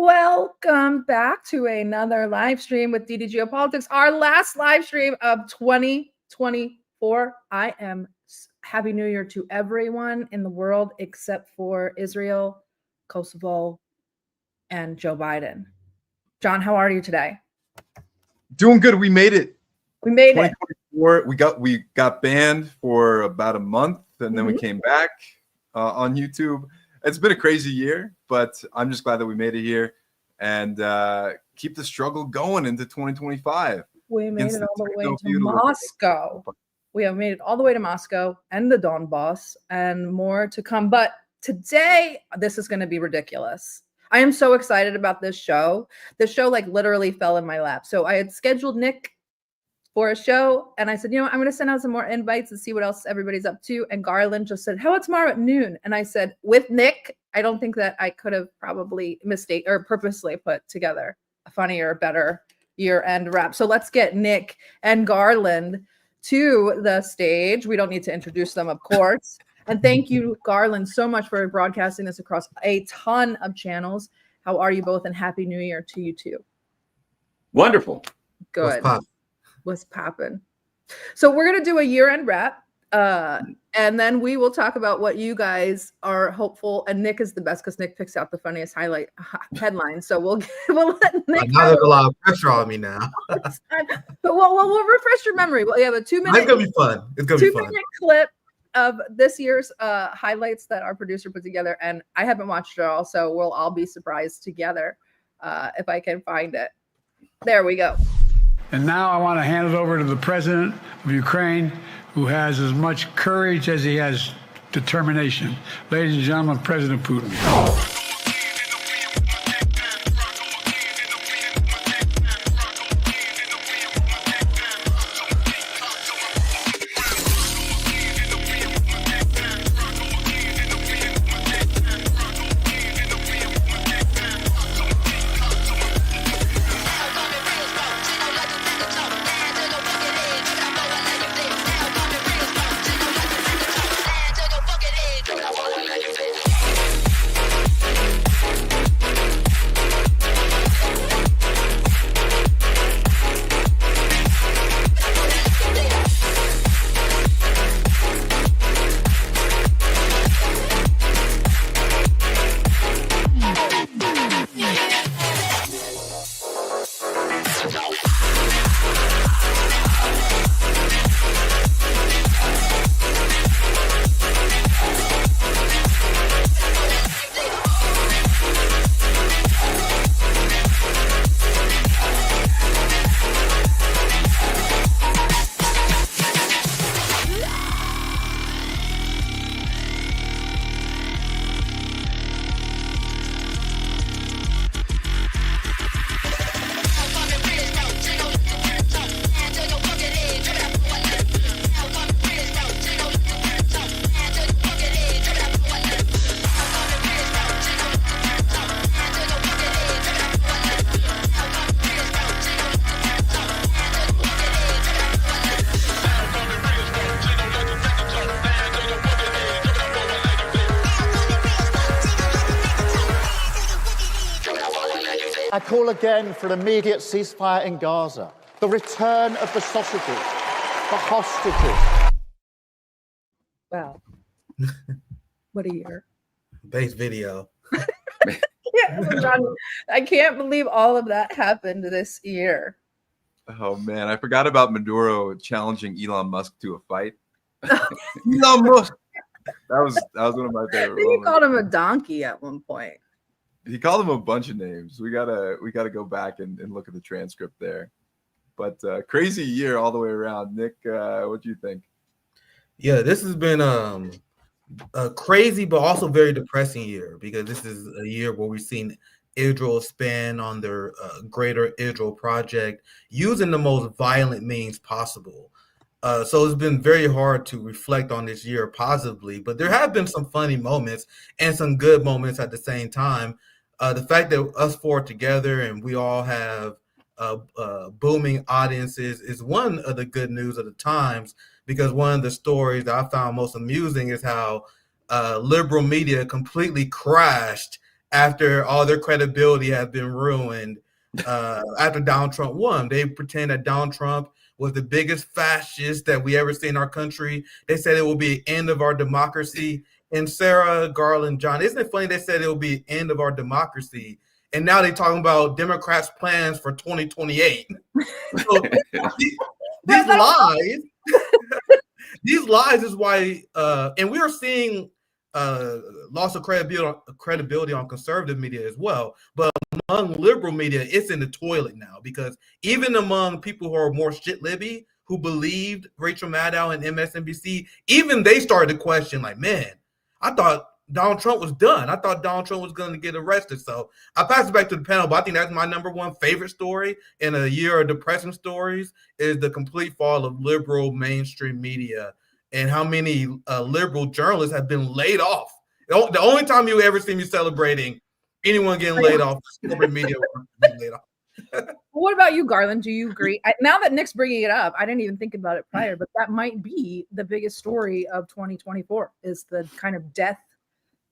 Welcome back to another live stream with DD Geopolitics, our last live stream of 2024. I am Happy New Year to everyone in the world except for Israel, Kosovo, and Joe Biden. John, how are you today? Doing good. We made it. We made it. We got banned for about a month, and then we came back on YouTube. It's been a crazy year, but I'm just glad that we made it here and keep the struggle going into 2025. We made it all the way to Moscow. We have made it all the way to Moscow and the Donbass and more to come. But today, this is going to be ridiculous. I am so excited about this show. The show like literally fell in my lap. So I had scheduled Nick for a show, and I said, I'm going to send out some more invites and see what else everybody's up to. And Garland just said, how about tomorrow at noon? And I said, with Nick, I don't think that I could have probably purposely put together a funnier, better year-end wrap. So let's get Nick and Garland to the stage. We don't need to introduce them, of course. And thank you, Garland, so much for broadcasting this across a ton of channels. How are you both? And Happy New Year to you too. Wonderful. Good. What's poppin'? So we're going to do a year-end wrap, and then we will talk about what you guys are hopeful. And Nick is the best because Nick picks out the funniest headlines. So we'll let Nick. Now there's a lot of pressure on me now. But we'll refresh your memory. We'll have a 2-minute. It's gonna be fun. It's gonna be fun. 2-minute clip of this year's highlights that our producer put together, and I haven't watched it all, so we'll all be surprised together if I can find it. There we go. And now I want to hand it over to the president of Ukraine, who has as much courage as he has determination. Ladies and gentlemen, President Putin. I call again for an immediate ceasefire in Gaza, the return of the sausages, the hostages. Wow. What a year. Base video. John, I can't believe all of that happened this year. Oh, man. I forgot about Maduro challenging Elon Musk to a fight. Elon Musk. That was one of my favorite moments. He called him a donkey at one point. He called him a bunch of names. We gotta go back and look at the transcript there. But crazy year all the way around. Nick, what do you think? Yeah, this has been a crazy but also very depressing year, because this is a year where we've seen Israel spend on their greater Israel project using the most violent means possible. So it's been very hard to reflect on this year positively, but there have been some funny moments and some good moments at the same time. The fact that us four together and we all have booming audiences is one of the good news of the times, because one of the stories that I found most amusing is how liberal media completely crashed after all their credibility has been ruined after Donald Trump won. They pretend that Donald Trump was the biggest fascist that we ever see in our country. They said it will be the end of our democracy. And Sarah, Garland, John, isn't it funny they said it will be the end of our democracy? And now they're talking about Democrats' plans for 2028. So these lies, these lies is why, and we are seeing loss of credibility on conservative media as well. But among liberal media, it's in the toilet now, because even among people who are more shit-libby, who believed Rachel Maddow and MSNBC, even they started to question, like, man, I thought Donald Trump was done. I thought Donald Trump was going to get arrested. So I pass it back to the panel, but I think that's my number one favorite story in a year of depressing stories is the complete fall of liberal mainstream media and how many liberal journalists have been laid off. The only time you ever see me celebrating anyone getting laid off, corporate media being laid off. What about you, Garland? Do you agree? Now that Nick's bringing it up, I didn't even think about it prior, but that might be the biggest story of 2024 is the kind of death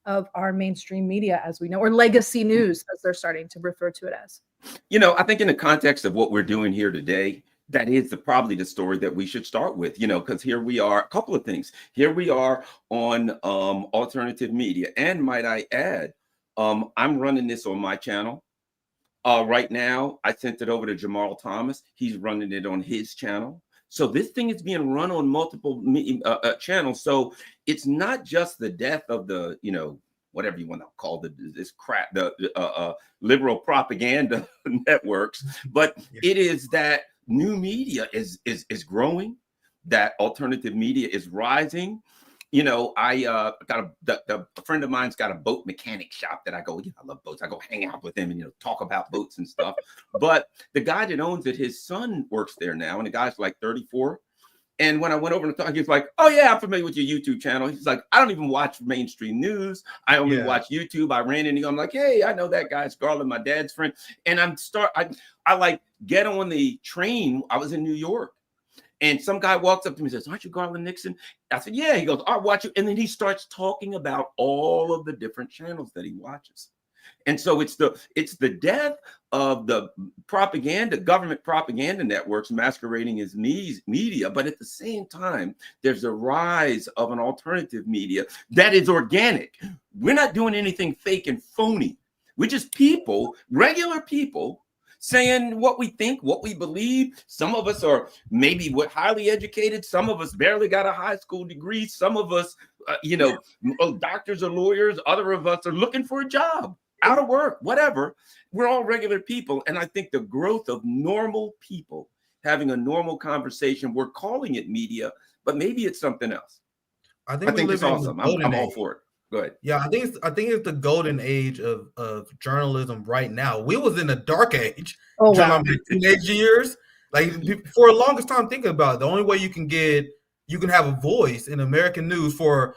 of our mainstream media as we know, or legacy news as they're starting to refer to it as. I think in the context of what we're doing here today, that is probably the story that we should start with, because here we are, a couple of things. Here we are on alternative media. And might I add, I'm running this on my channel. Right now, I sent it over to Jamal Thomas. He's running it on his channel. So this thing is being run on multiple channels. So it's not just the death of the, whatever you want to call this crap, the liberal propaganda networks, but it is that new media is growing, that alternative media is rising. I got a friend of mine's got a boat mechanic shop that I go, I love boats. I go hang out with him and, talk about boats and stuff. But the guy that owns it, his son works there now. And the guy's like 34. And when I went over to talk, he's like, oh yeah, I'm familiar with your YouTube channel. He's like, I don't even watch mainstream news. I only watch YouTube. I ran into him. I'm like, hey, I know that guy. It's Garland, my dad's friend. And I like get on the train. I was in New York. And some guy walks up to me and says, aren't you Garland Nixon? I said, yeah. He goes, I watch you. And then he starts talking about all of the different channels that he watches. And so it's the death of the government propaganda networks masquerading as media. But at the same time, there's a rise of an alternative media that is organic. We're not doing anything fake and phony. We're just people, regular people, saying what we think, what we believe. Some of us are maybe highly educated. Some of us barely got a high school degree. Some of us, doctors or lawyers. Other of us are looking for a job, out of work, whatever. We're all regular people. And I think the growth of normal people having a normal conversation, we're calling it media, but maybe it's something else. I think it's awesome. I'm all for it. Go ahead. Yeah, I think it's the golden age of journalism right now. We was in the dark age. Oh wow. Teenage years. Like for the longest time, thinking about it, the only way you can have a voice in American news for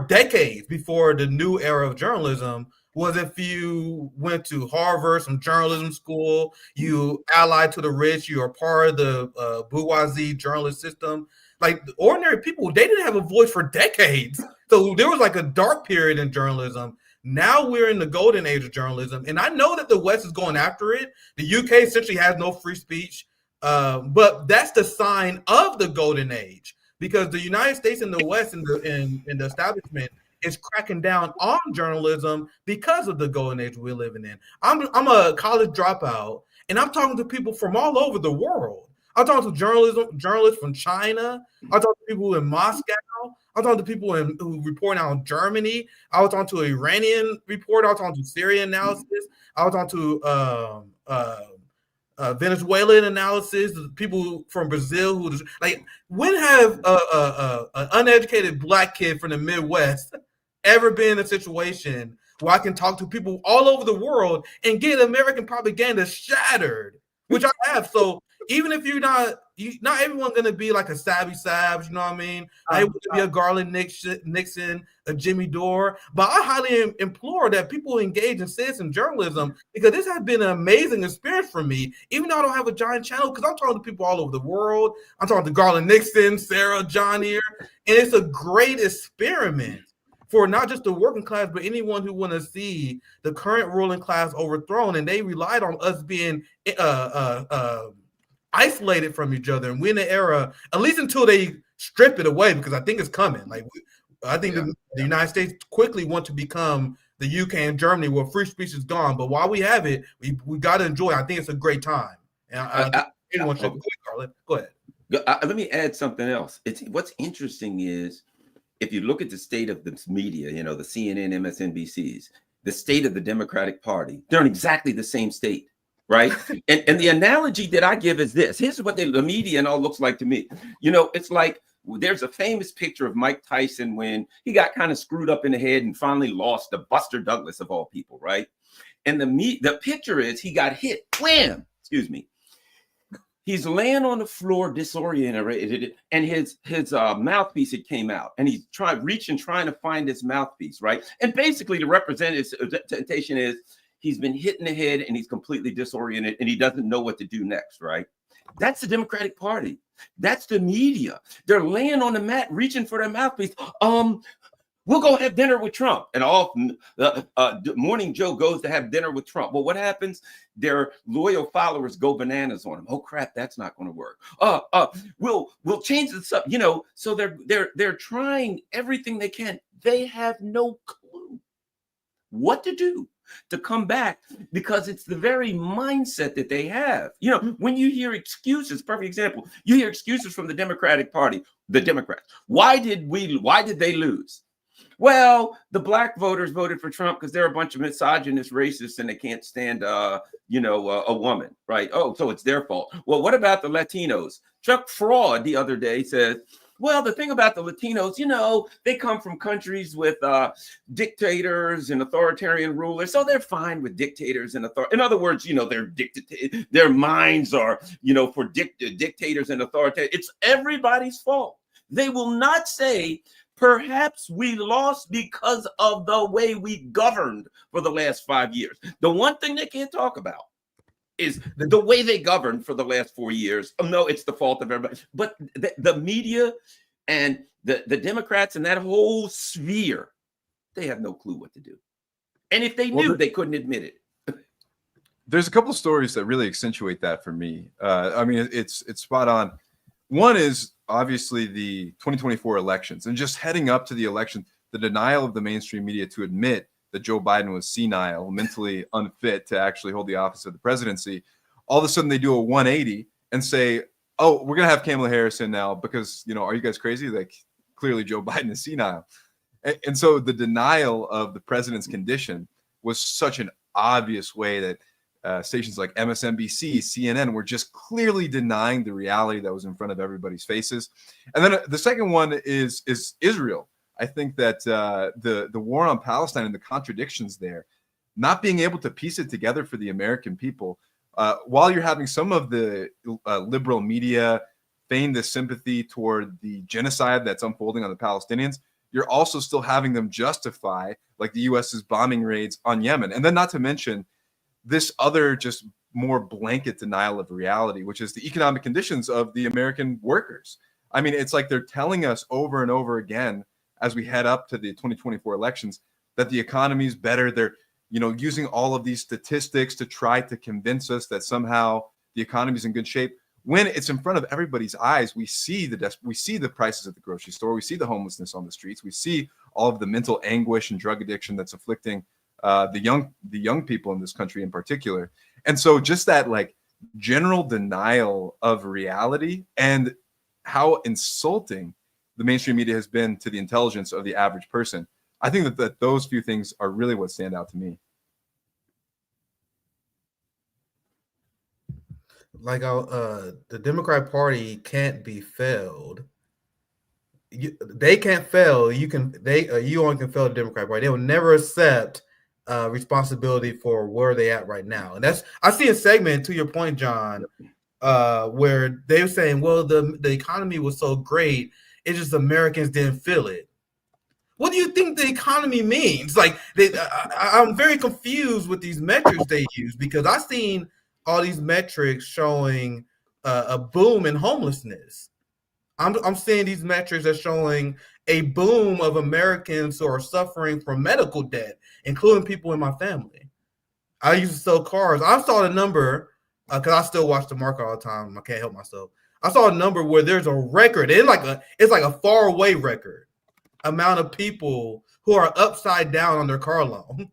decades before the new era of journalism was if you went to Harvard, some journalism school, you allied to the rich, you are part of the bourgeoisie journalist system. Like the ordinary people, they didn't have a voice for decades. So there was like a dark period in journalism. Now we're in the golden age of journalism. And I know that the West is going after it. The UK essentially has no free speech. But that's the sign of the golden age, because the United States and the West and the establishment is cracking down on journalism because of the golden age we're living in. I'm a college dropout, and I'm talking to people from all over the world. I'm talking to journalists from China. I'm talking to people in Moscow. I'm talking to people who report out in Germany. I was talking to an Iranian reporter. I was talking to Syrian analysis. I was talking to Venezuelan analysis. People from Brazil who when have an uneducated Black kid from the Midwest ever been in a situation where I can talk to people all over the world and get American propaganda shattered, which I have. So even if not everyone's gonna be like a Savvy Savs, you know what I mean? I would be a Garland Nixon, a Jimmy Dore, but I highly implore that people engage in citizen journalism, because this has been an amazing experience for me, even though I don't have a giant channel, because I'm talking to people all over the world. I'm talking to Garland Nixon, Sarah, John here, and it's a great experiment. for not just the working class, but anyone who want to see the current ruling class overthrown. And they relied on us being isolated from each other. And we're in an era, at least until they strip it away, because I think it's coming. Like, I think the United States quickly want to become the UK and Germany, where free speech is gone. But while we have it, we got to enjoy it. I think it's a great time. And anyone should go ahead. Let me add something else. What's interesting is, if you look at the state of the media, you know, the CNN, MSNBCs, the state of the Democratic Party, they're in exactly the same state, right? and the analogy that I give is this. Here's what the media and all looks like to me. You know, it's like there's a famous picture of Mike Tyson when he got kind of screwed up in the head and finally lost to Buster Douglas of all people, right? And the picture is he got hit, wham, excuse me. He's laying on the floor, disoriented, and his mouthpiece had came out, and he's trying to find his mouthpiece, right? And basically, the representation is he's been hit in the head, and he's completely disoriented, and he doesn't know what to do next, right? That's the Democratic Party. That's the media. They're laying on the mat, reaching for their mouthpiece. We'll go have dinner with Trump. And Morning Joe goes to have dinner with Trump. Well, what happens? Their loyal followers go bananas on him. Oh crap, that's not going to work. We'll change this up. You know, so they're trying everything they can. They have no clue what to do to come back, because it's the very mindset that they have. You know, when you hear excuses, perfect example, you hear excuses from the Democratic Party, the Democrats. Why did they lose? Well, the black voters voted for Trump because they're a bunch of misogynist racists and they can't stand, a woman, right? Oh, so it's their fault. Well, what about the Latinos? Chuck Fraud the other day said, well, the thing about the Latinos, you know, they come from countries with dictators and authoritarian rulers, so they're fine with dictators and author. In other words, you know, their minds are, you know, for dictators and authoritarian. It's everybody's fault. They will not say, perhaps we lost because of the way we governed for the last 5 years. The one thing they can't talk about is the way they governed for the last 4 years. Oh, no, it's the fault of everybody. But the media and the Democrats and that whole sphere, they have no clue what to do. And if they knew, they couldn't admit it. There's a couple of stories that really accentuate that for me. I mean, it's spot on. One is obviously the 2024 elections, and just heading up to the election, the denial of the mainstream media to admit that Joe Biden was senile, mentally unfit to actually hold the office of the presidency. All of a sudden they do a 180 and say, oh, we're going to have Kamala Harris in now because, you know, are you guys crazy? Like, clearly Joe Biden is senile. And so the denial of the president's condition was such an obvious way that stations like MSNBC, CNN were just clearly denying the reality that was in front of everybody's faces. And then the second one is Israel. I think that the war on Palestine and the contradictions there, not being able to piece it together for the American people, while you're having some of the liberal media feign this sympathy toward the genocide that's unfolding on the Palestinians, you're also still having them justify like the US's bombing raids on Yemen. And then not to mention this other just more blanket denial of reality, which is the economic conditions of the American workers. I mean, it's like they're telling us over and over again as we head up to the 2024 elections that the economy is better. They're, you know, using all of these statistics to try to convince us that somehow the economy is in good shape. When it's in front of everybody's eyes, we see the prices at the grocery store, we see the homelessness on the streets, we see all of the mental anguish and drug addiction that's afflicting the young people in this country in particular. And so just that like general denial of reality and how insulting the mainstream media has been to the intelligence of the average person. I think that those few things are really what stand out to me. Like the Democrat Party can't be failed. They can't fail. You only can fail the Democrat Party. They will never accept responsibility for where they at right now. And that's, I see a segment to your point, John, where they were saying, well, the economy was so great, it's just Americans didn't feel it. What do you think the economy means? Like, I'm very confused with these metrics they use, because I've seen all these metrics showing a boom in homelessness. I'm seeing these metrics are showing a boom of Americans who are suffering from medical debt, including people in my family. I used to sell cars. I saw the number because I still watch the market all the time. I can't help myself. I saw a number where there's a record. It's like a far away record amount of people who are upside down on their car loan.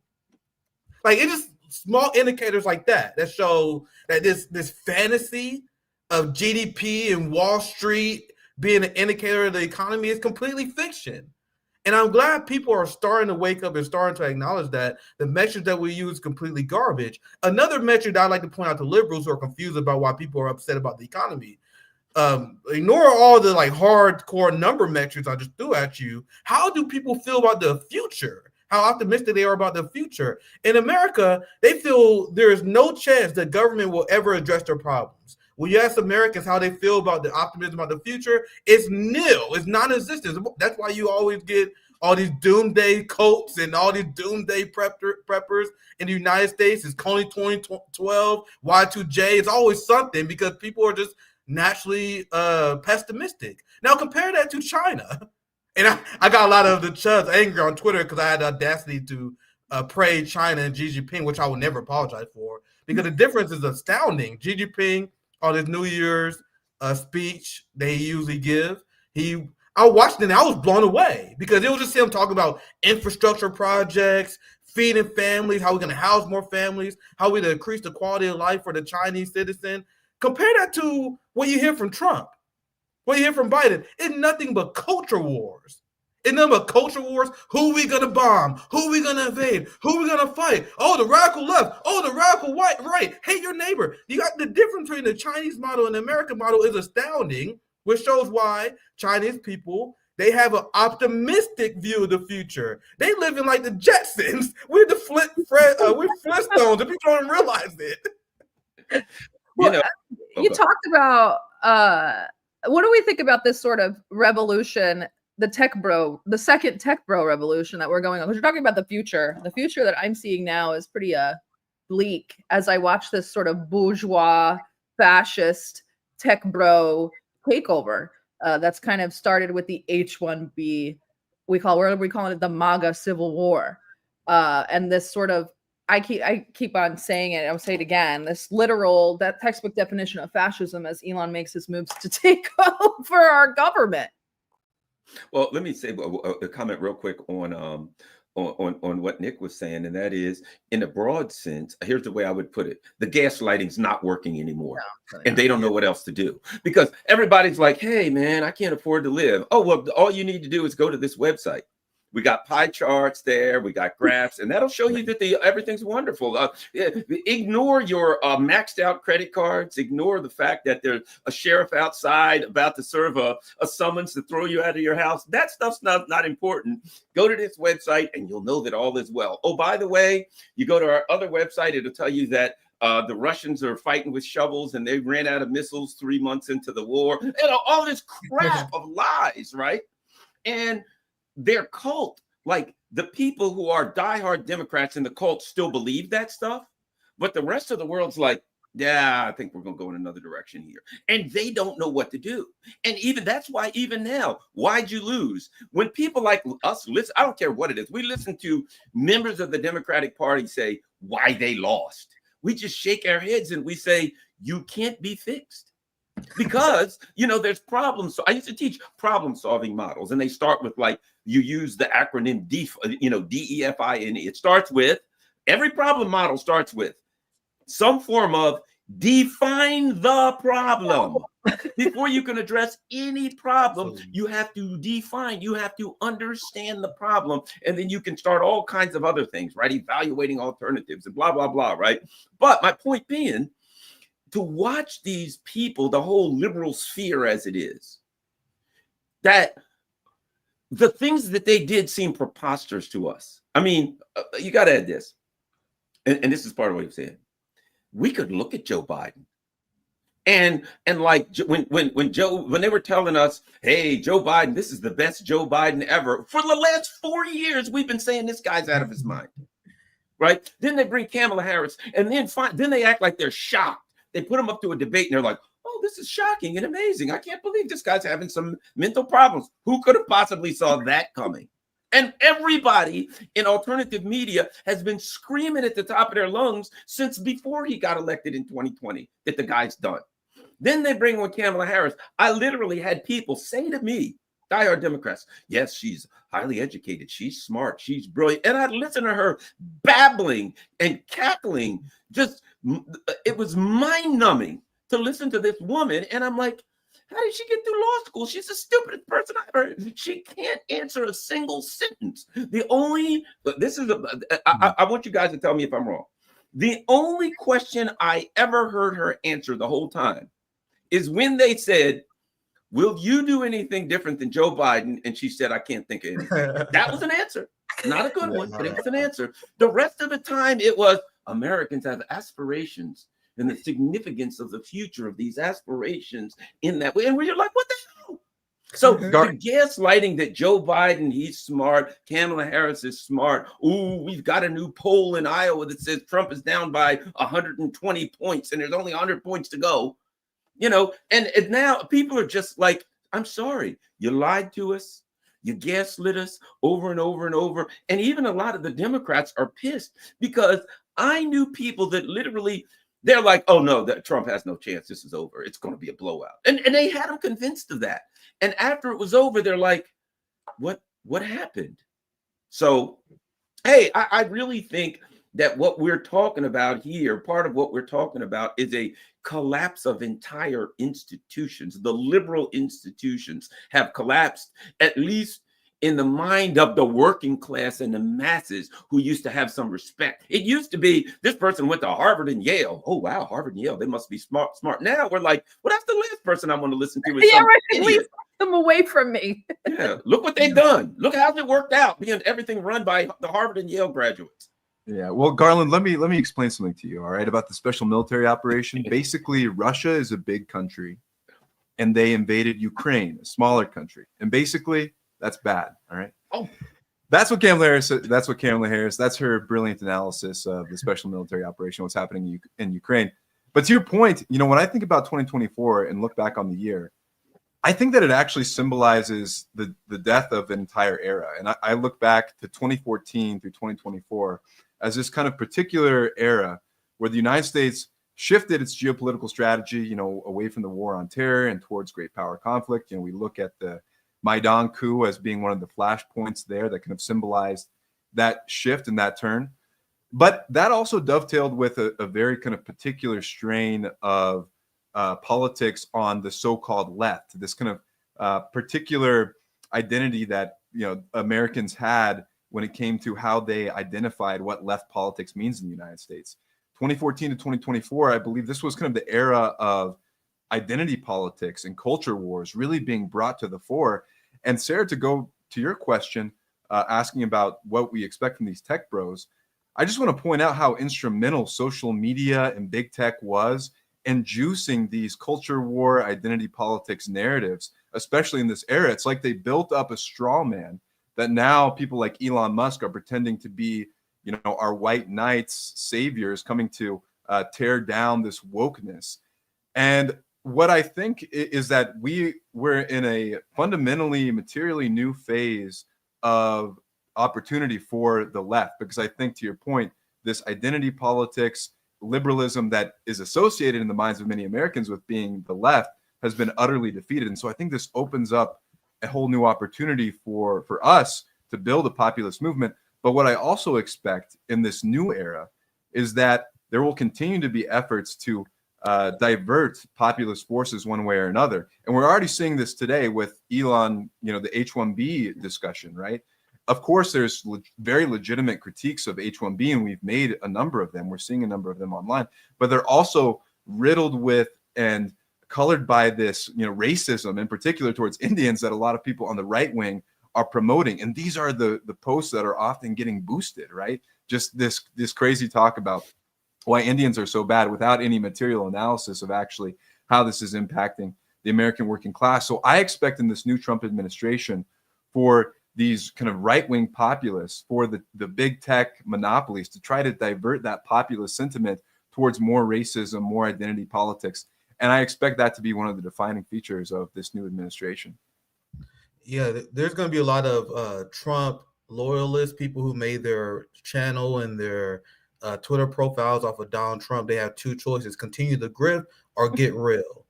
Like, it's just small indicators like that show that this fantasy of GDP and Wall Street being an indicator of the economy is completely fiction. And I'm glad people are starting to wake up and starting to acknowledge that the metrics that we use is completely garbage. Another metric that I'd like to point out to liberals who are confused about why people are upset about the economy. Ignore all the like hardcore number metrics I just threw at you. How do people feel about the future? How optimistic they are about the future? In America, they feel there is no chance the government will ever address their problems. When you ask Americans how they feel about the optimism about the future, it's nil. It's non-existent. That's why you always get all these doomsday cults and all these doomsday preppers in the United States. It's Coney 2012, Y2J. It's always something because people are just naturally pessimistic. Now compare that to China. And I got a lot of the chuds angry on Twitter because I had the audacity to praise China and Xi Jinping, which I will never apologize for, because the difference is astounding. Xi Jinping, on his New Year's speech they usually give, I watched it and I was blown away because it was just him talking about infrastructure projects, feeding families, how we're going to house more families, how we're going to increase the quality of life for the Chinese citizen. Compare that to what you hear from Trump, what you hear from Biden. It's nothing but culture wars. It's nothing but culture wars. Who are we going to bomb? Who are we going to invade? Who are we going to fight? Oh, the radical left. Oh, the radical right. Hate your neighbor. You got the difference between the Chinese model and the American model is astounding, which shows why Chinese people, they have an optimistic view of the future. They live in like the Jetsons. We're the we're Flintstones, and people don't realize it. Well, you talked about what do we think about this sort of revolution, the second tech bro revolution that we're going on? Because you're talking about the future. The future that I'm seeing now is pretty bleak as I watch this sort of bourgeois, fascist tech bro takeover that's kind of started with the H-1B. We're calling it the MAGA Civil War, and this sort of I keep on saying it. I'll say it again. This literal, that textbook definition of fascism as Elon makes his moves to take over our government. Well, let me say a comment real quick on what Nick was saying, and that is, in a broad sense, here's the way I would put it: the gaslighting's not working anymore, and they don't know what else to do because everybody's like, "Hey, man, I can't afford to live." Oh, well, all you need to do is go to this website. We got pie charts there. We got graphs, and that'll show you that everything's wonderful. Ignore your maxed out credit cards. Ignore the fact that there's a sheriff outside about to serve a summons to throw you out of your house. That stuff's not important. Go to this website, and you'll know that all is well. Oh, by the way, you go to our other website, it'll tell you that the Russians are fighting with shovels, and they ran out of missiles 3 months into the war. All this crap of lies, right? And their cult, like the people who are diehard Democrats in the cult still believe that stuff, but the rest of the world's like, yeah, I think we're going to go in another direction here. And they don't know what to do. And even that's why even now, why'd you lose? When people like us listen, I don't care what it is, we listen to members of the Democratic Party say why they lost. We just shake our heads and we say, you can't be fixed. Because, there's problems. So I used to teach problem solving models, and they start with like, you use the acronym DEFINE. It starts with, every problem model starts with some form of define the problem. Before you can address any problem, you have to define, you have to understand the problem, and then you can start all kinds of other things, right? Evaluating alternatives and blah, blah, blah, right? But my point being, to watch these people, the whole liberal sphere as it is, that the things that they did seem preposterous to us. I mean, you got to add this, and this is part of what you're saying. We could look at Joe Biden, and like when they were telling us, hey, Joe Biden, this is the best Joe Biden ever. For the last 4 years, we've been saying this guy's out of his mind, right? Then they bring Kamala Harris, and then they act like they're shocked. They put them up to a debate, and they're like, oh, this is shocking and amazing. I can't believe this guy's having some mental problems. Who could have possibly saw that coming? And everybody in alternative media has been screaming at the top of their lungs since before he got elected in 2020 that the guy's done. Then they bring on Kamala Harris. I literally had people say to me, diehard Democrats, yes, she's highly educated, she's smart, she's brilliant. And I'd listen to her babbling and cackling. Just, it was mind-numbing to listen to this woman. And I'm like, how did she get through law school? She's the stupidest person I've heard. She can't answer a single sentence. I want you guys to tell me if I'm wrong. The only question I ever heard her answer the whole time is when they said, will you do anything different than Joe Biden? And she said, I can't think of anything. That was an answer. Not a good one, but it was an answer. The rest of the time, it was Americans have aspirations and the significance of the future of these aspirations in that way. And we're like, what the hell? So the gaslighting that Joe Biden, he's smart, Kamala Harris is smart. Ooh, we've got a new poll in Iowa that says Trump is down by 120 points and there's only 100 points to go. You know, and now people are just like, I'm sorry, you lied to us. You gaslit us over and over and over. And even a lot of the Democrats are pissed because I knew people that literally, they're like, oh no, that Trump has no chance. This is over. It's going to be a blowout. And they had them convinced of that. And after it was over, they're like, what happened? So, hey, I really think that what we're talking about here, part of what we're talking about is a collapse of entire institutions. The liberal institutions have collapsed, at least in the mind of the working class and the masses who used to have some respect. It used to be this person went to Harvard and Yale. Oh, wow, Harvard and Yale, they must be smart. Now we're like, well, that's the last person I want to listen to. Yeah, right. Please take them away from me. Yeah, look what they've done. Look how it worked out, being everything run by the Harvard and Yale graduates. Yeah, well, Garland, let me explain something to you, all right, about the special military operation. Basically, Russia is a big country, and they invaded Ukraine, a smaller country, and basically that's bad, all right? Oh, that's what Kamala Harris. That's what Kamala Harris. That's her brilliant analysis of the special military operation, what's happening in Ukraine. But to your point, you know, when I think about 2024 and look back on the year, I think that it actually symbolizes the death of an entire era, and I look back to 2014 through 2024. As this kind of particular era where the United States shifted its geopolitical strategy, you know, away from the war on terror and towards great power conflict. You know, we look at the Maidan coup as being one of the flashpoints there that kind of symbolized that shift and that turn. But that also dovetailed with a very kind of particular strain of politics on the so-called left, this kind of particular identity that, you know, Americans had when it came to how they identified what left politics means in the United States. 2014 to 2024, I believe this was kind of the era of identity politics and culture wars really being brought to the fore. And Sarah, to go to your question, asking about what we expect from these tech bros, I just want to point out how instrumental social media and big tech was in juicing these culture war, identity politics narratives, especially in this era. It's like they built up a straw man that now people like Elon Musk are pretending to be, you know, our white knights, saviors coming to tear down this wokeness. And what I think is that we're in a fundamentally, materially new phase of opportunity for the left, because I think, to your point, this identity politics, liberalism that is associated in the minds of many Americans with being the left has been utterly defeated. And so I think this opens up a whole new opportunity for us to build a populist movement. But what I also expect in this new era is that there will continue to be efforts to divert populist forces one way or another. And we're already seeing this today with Elon, you know, the H-1B discussion, right? Of course, there's very legitimate critiques of H-1B, and we've made a number of them. We're seeing a number of them online, but they're also riddled with and colored by this, you know, racism in particular towards Indians that a lot of people on the right wing are promoting. And these are the posts that are often getting boosted, right? Just this crazy talk about why Indians are so bad without any material analysis of actually how this is impacting the American working class. So I expect in this new Trump administration for these kind of right-wing populists, for the big tech monopolies to try to divert that populist sentiment towards more racism, more identity politics. And I expect that to be one of the defining features of this new administration. Yeah, there's going to be a lot of Trump loyalists, people who made their channel and their Twitter profiles off of Donald Trump. They have two choices: continue the grift or get real.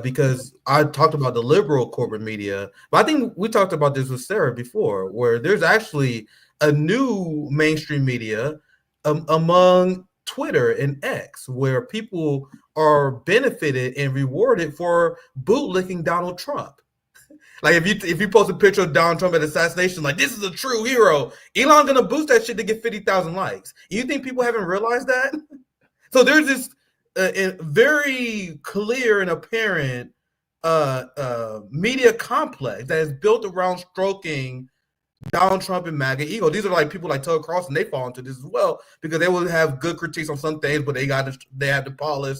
Because I talked about the liberal corporate media, but I think we talked about this with Sarah before, where there's actually a new mainstream media among Twitter and X, where people are benefited and rewarded for bootlicking Donald Trump. Like if you post a picture of Donald Trump at assassination, like this is a true hero, Elon gonna boost that shit to get 50,000 likes. You think people haven't realized that? So there's this very clear and apparent media complex that is built around stroking Donald Trump and MAGA ego. These are like people like Tucker Carlson, they fall into this as well because they will have good critiques on some things, but they have to polish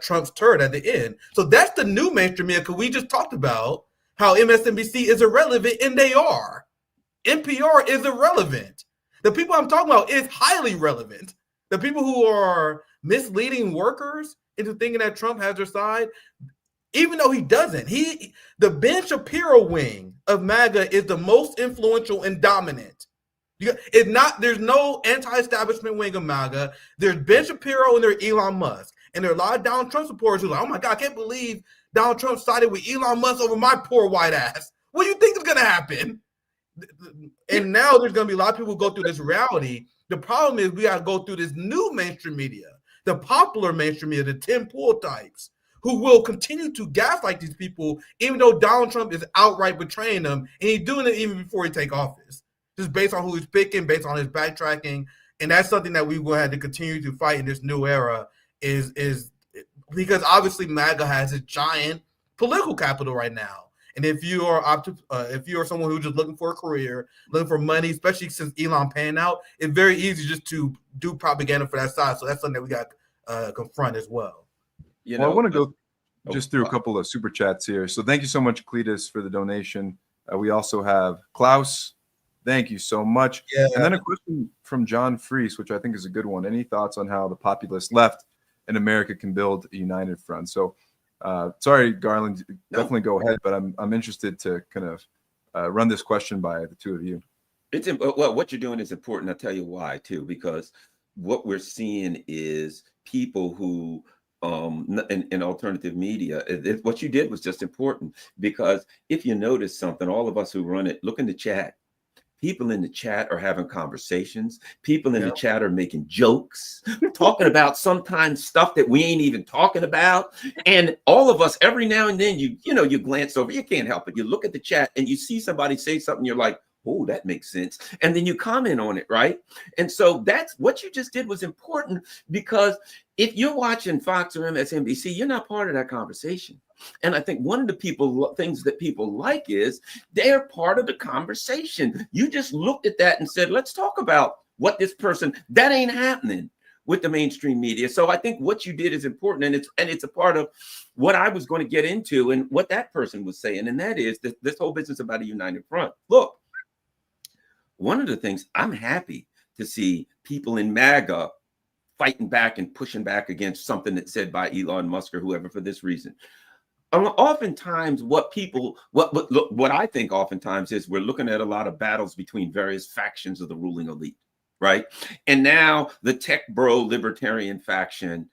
Trump's turd at the end. So that's the new mainstream media, because we just talked about how MSNBC is irrelevant, and they are. NPR is irrelevant. The people I'm talking about is highly relevant. The people who are misleading workers into thinking that Trump has their side, even though he doesn't. The Ben Shapiro wing of MAGA is the most influential and dominant. There's no anti-establishment wing of MAGA. There's Ben Shapiro and there's Elon Musk. And there are a lot of Donald Trump supporters who are like, oh my God, I can't believe Donald Trump sided with Elon Musk over my poor white ass. What do you think is going to happen? And now there's going to be a lot of people who go through this reality. The problem is we got to go through this new mainstream media, the popular mainstream media, the Tim Pool types, who will continue to gaslight these people, even though Donald Trump is outright betraying them, and he's doing it even before he take office, just based on who he's picking, based on his backtracking. And that's something that we will have to continue to fight in this new era, is because obviously MAGA has a giant political capital right now. And if you are someone who's just looking for a career, looking for money, especially since Elon paying out, it's very easy just to do propaganda for that side. So that's something that we got to confront as well. I want to go just through a couple of super chats here. So thank you so much, Cletus, for the donation. We also have Klaus. Thank you so much. Yeah. And then a question from John Freese, which I think is a good one. Any thoughts on how the populist left in America can build a united front? So sorry, Garland, definitely go ahead, but I'm interested to kind of run this question by the two of you. Well, what you're doing is important. I'll tell you why too, because what we're seeing is people who in alternative media, what you did was just important, because if you notice something, all of us who run it, look in the chat. People in the chat are having conversations. People in the chat are making jokes, talking about sometimes stuff that we ain't even talking about. And all of us, every now and then, you glance over, you can't help it. You look at the chat and you see somebody say something, you're like, oh, that makes sense. And then you comment on it, right? And so that's what you just did was important, because if you're watching Fox or MSNBC, you're not part of that conversation. And I think one of the things that people like is they're part of the conversation. You just looked at that and said, let's talk about what this person, that ain't happening with the mainstream media. So I think what you did is important, and it's a part of what I was going to get into and what that person was saying. And that is this whole business about a united front. Look, one of the things I'm happy to see people in MAGA fighting back and pushing back against something that's said by Elon Musk or whoever for this reason. Oftentimes what I think oftentimes is we're looking at a lot of battles between various factions of the ruling elite, right? And now the tech bro libertarian faction,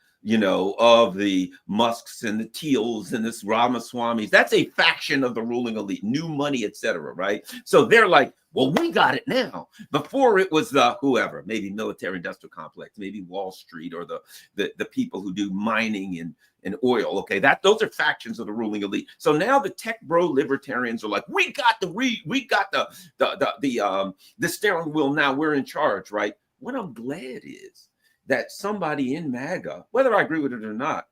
of the Musks and the Teals and this Ramaswamis, that's a faction of the ruling elite, new money, etc., right? So they're like, well, we got it now. Before it was the whoever, maybe military industrial complex, maybe Wall Street, or the people who do mining and oil. Okay, those are factions of the ruling elite. So now the tech bro libertarians are like, we got the steering wheel now. We're in charge, right? What I'm glad is that somebody in MAGA, whether I agree with it or not,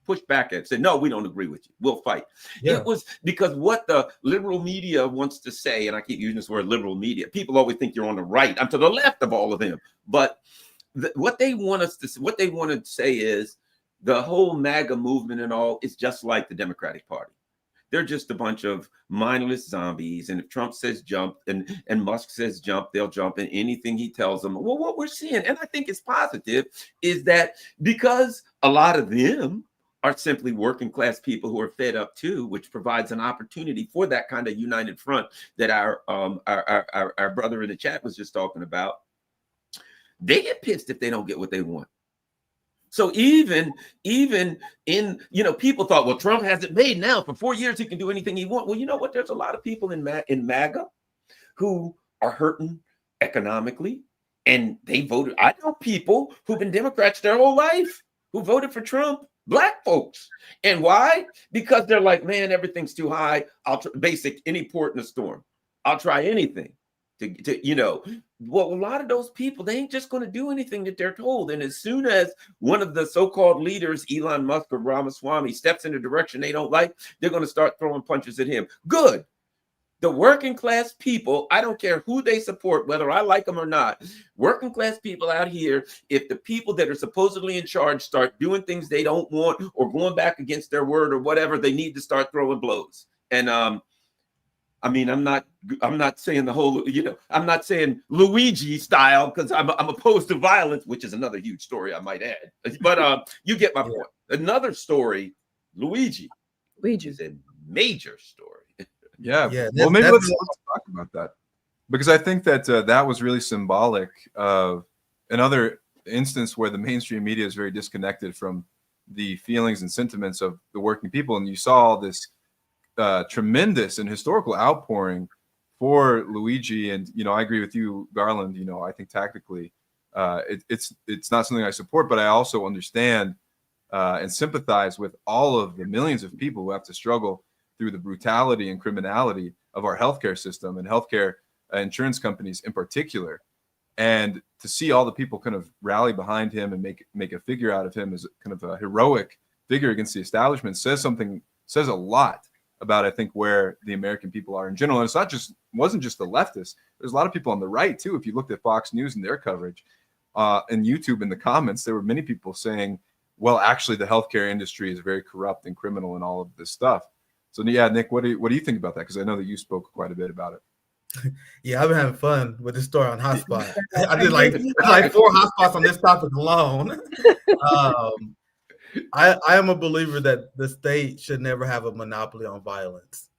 pushed back and said, no, we don't agree with you. We'll fight. Yeah. It was because what the liberal media wants to say, and I keep using this word liberal media, people always think you're on the right. I'm to the left of all of them. But what they want to say is the whole MAGA movement and all is just like the Democratic Party. They're just a bunch of mindless zombies. And if Trump says jump and Musk says jump, they'll jump in anything he tells them. Well, what we're seeing, and I think it's positive, is that because a lot of them are simply working class people who are fed up too, which provides an opportunity for that kind of united front that our brother in the chat was just talking about. They get pissed if they don't get what they want. So even in, people thought, well, Trump has it made now. For 4 years, he can do anything he wants. Well, you know what? There's a lot of people in MAGA who are hurting economically, and they voted. I know people who've been Democrats their whole life who voted for Trump, Black folks. And why? Because they're like, man, everything's too high. Any port in a storm. I'll try anything well, a lot of those people, they ain't just going to do anything that they're told. And as soon as one of the so-called leaders, Elon Musk or Ramaswamy, steps in a direction they don't like, they're going to start throwing punches at him. Good. The working class people, I don't care who they support, whether I like them or not, working class people out here, if the people that are supposedly in charge start doing things they don't want or going back against their word or whatever, they need to start throwing blows. And I mean, I'm not saying the whole, I'm not saying Luigi style, because I'm opposed to violence, which is another huge story, I might add. But you get my point. Another story, Luigi is a major story. Yeah. Well, maybe let's talk about that, because I think that that was really symbolic of another instance where the mainstream media is very disconnected from the feelings and sentiments of the working people. And you saw this tremendous and historical outpouring for Luigi. And, I agree with you, Garland. I think tactically it's not something I support, but I also understand and sympathize with all of the millions of people who have to struggle through the brutality and criminality of our healthcare system and healthcare insurance companies in particular. And to see all the people kind of rally behind him and make a figure out of him as kind of a heroic figure against the establishment says a lot about, I think, where the American people are in general. And wasn't just the leftists. There's a lot of people on the right too. If you looked at Fox News and their coverage and YouTube in the comments, there were many people saying, well, actually the healthcare industry is very corrupt and criminal and all of this stuff. So yeah, Nick, what do you think about that? Because I know that you spoke quite a bit about it. Yeah, I've been having fun with this story on Hotspot. I did like 4 hotspots on this topic alone. I am a believer that the state should never have a monopoly on violence,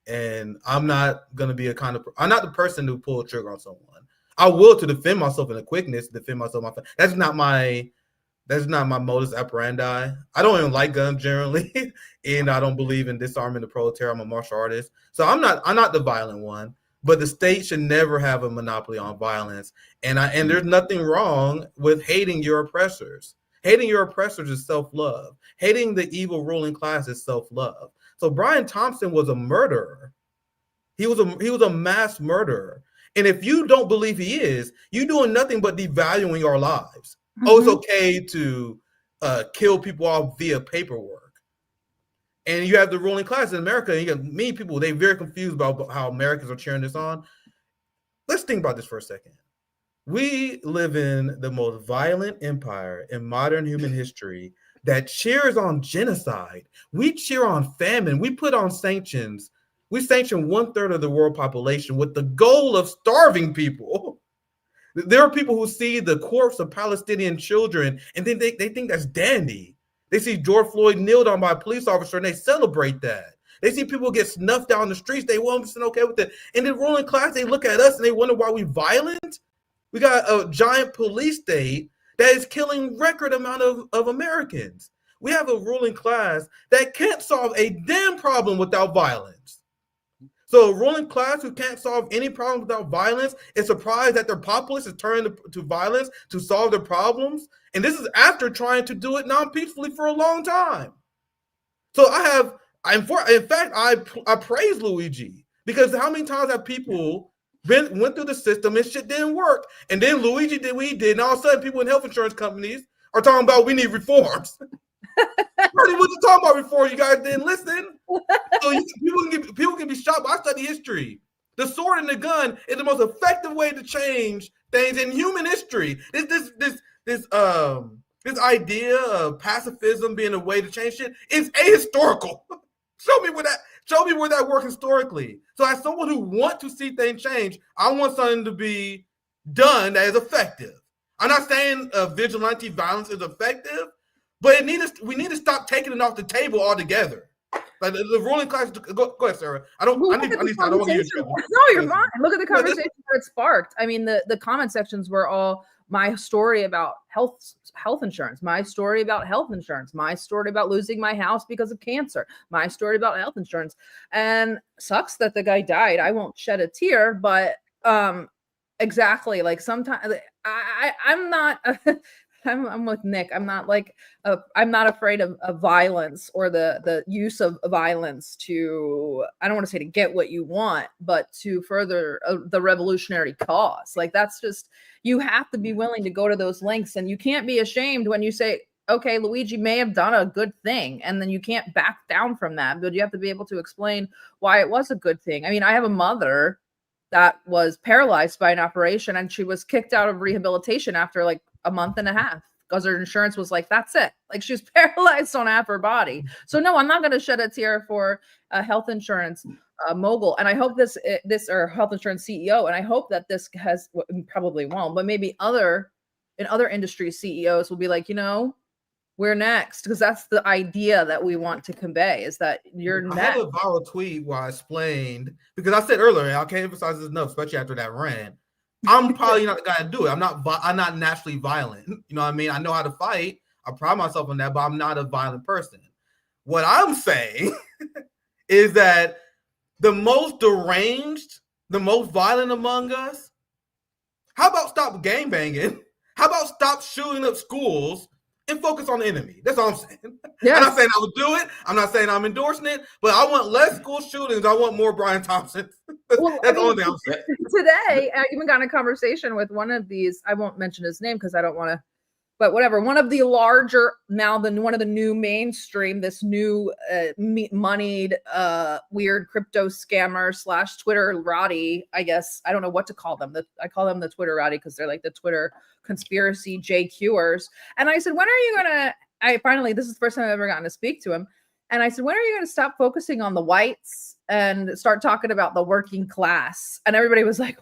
and I'm not going to be I'm not the person to pull a trigger on someone. I will to defend myself in a quickness, defend myself. That's not my modus operandi. I don't even like guns generally, and I don't believe in disarming the proletariat. I'm a martial artist, so I'm not the violent one. But the state should never have a monopoly on violence, and there's nothing wrong with hating your oppressors. Hating your oppressors is self-love. Hating the evil ruling class is self-love. So Brian Thompson was a murderer. He was a mass murderer, and if you don't believe he is, you're doing nothing but devaluing our lives. Mm-hmm. Oh, it's okay to kill people off via paperwork. And you have the ruling class in America, and you have many people, they're very confused about how Americans are cheering this on. Let's think about this for a second. We live in the most violent empire in modern human history that cheers on genocide. We cheer on famine. We put on sanctions. We sanction 1/3 of the world population with the goal of starving people. There are people who see the corpse of Palestinian children and then they think that's dandy. They see George Floyd kneeled on by a police officer and they celebrate that. They see people get snuffed down the streets. They 100% okay with it. And the ruling class, they look at us and they wonder why we violent. We got a giant police state that is killing record amount of Americans. We have a ruling class that can't solve a damn problem without violence. So a ruling class who can't solve any problem without violence is surprised that their populace is turning to violence to solve their problems. And this is after trying to do it non-peacefully for a long time. So I praise Luigi, because how many times have people went through the system and shit didn't work, and then Luigi did what he did, and all of a sudden people in health insurance companies are talking about we need reforms. Really wasn't talking about reform. You guys didn't listen. So people can be shocked. I study history. The sword and the gun is the most effective way to change things in human history. This idea of pacifism being a way to change shit is ahistorical. Show me where that works historically. So as someone who wants to see things change, I want something to be done that is effective. I'm not saying vigilante violence is effective, but we need to stop taking it off the table altogether. Like the ruling class. Go ahead, Sarah. I don't want to get in trouble. No, you're fine. Look at the conversation that it sparked. I mean, the comment sections were all my story about health insurance, my story about health insurance, my story about losing my house because of cancer, my story about health insurance. And sucks that the guy died. I won't shed a tear, but exactly. Like sometimes I'm not. I'm with Nick. I'm not like I'm not afraid of violence or the use of violence to, I don't want to say to get what you want, but to further the revolutionary cause. Like that's just, you have to be willing to go to those lengths, and you can't be ashamed when you say, okay, Luigi may have done a good thing, and then you can't back down from that, but you have to be able to explain why it was a good thing. I mean, I have a mother that was paralyzed by an operation, and she was kicked out of rehabilitation after like a month and a half because her insurance was like, that's it. Like she was paralyzed on half her body. So no, I'm not going to shed a tear for a health insurance mogul. And I hope this or health insurance CEO. And I hope that this has, probably won't, but maybe in other industry CEOs will be like, we're next, because that's the idea that we want to convey, is that you're next. I had a viral tweet where I explained, because I said earlier, I can't emphasize this enough, especially after that rant. I'm probably not the guy to do it. I'm not naturally violent. You know what I mean? I know how to fight. I pride myself on that, but I'm not a violent person. What I'm saying is that the most deranged, the most violent among us, how about stop gangbanging? How about stop shooting up schools and focus on the enemy? That's all I'm saying. Yes. I'm not saying I would do it. I'm not saying I'm endorsing it, but I want less school shootings. I want more Brian Thompsons. That's the only thing I'm saying. Today, I even got in a conversation with one of these, I won't mention his name because I don't want to, but whatever, one of the larger, one of the new mainstream, this new moneyed, weird crypto scammer / Twitter Roddy, I guess. I don't know what to call them. I call them the Twitter Roddy because they're like the Twitter conspiracy JQers. And I said, when are you going to, this is the first time I've ever gotten to speak to him. And I said, when are you going to stop focusing on the whites and start talking about the working class? And everybody was like,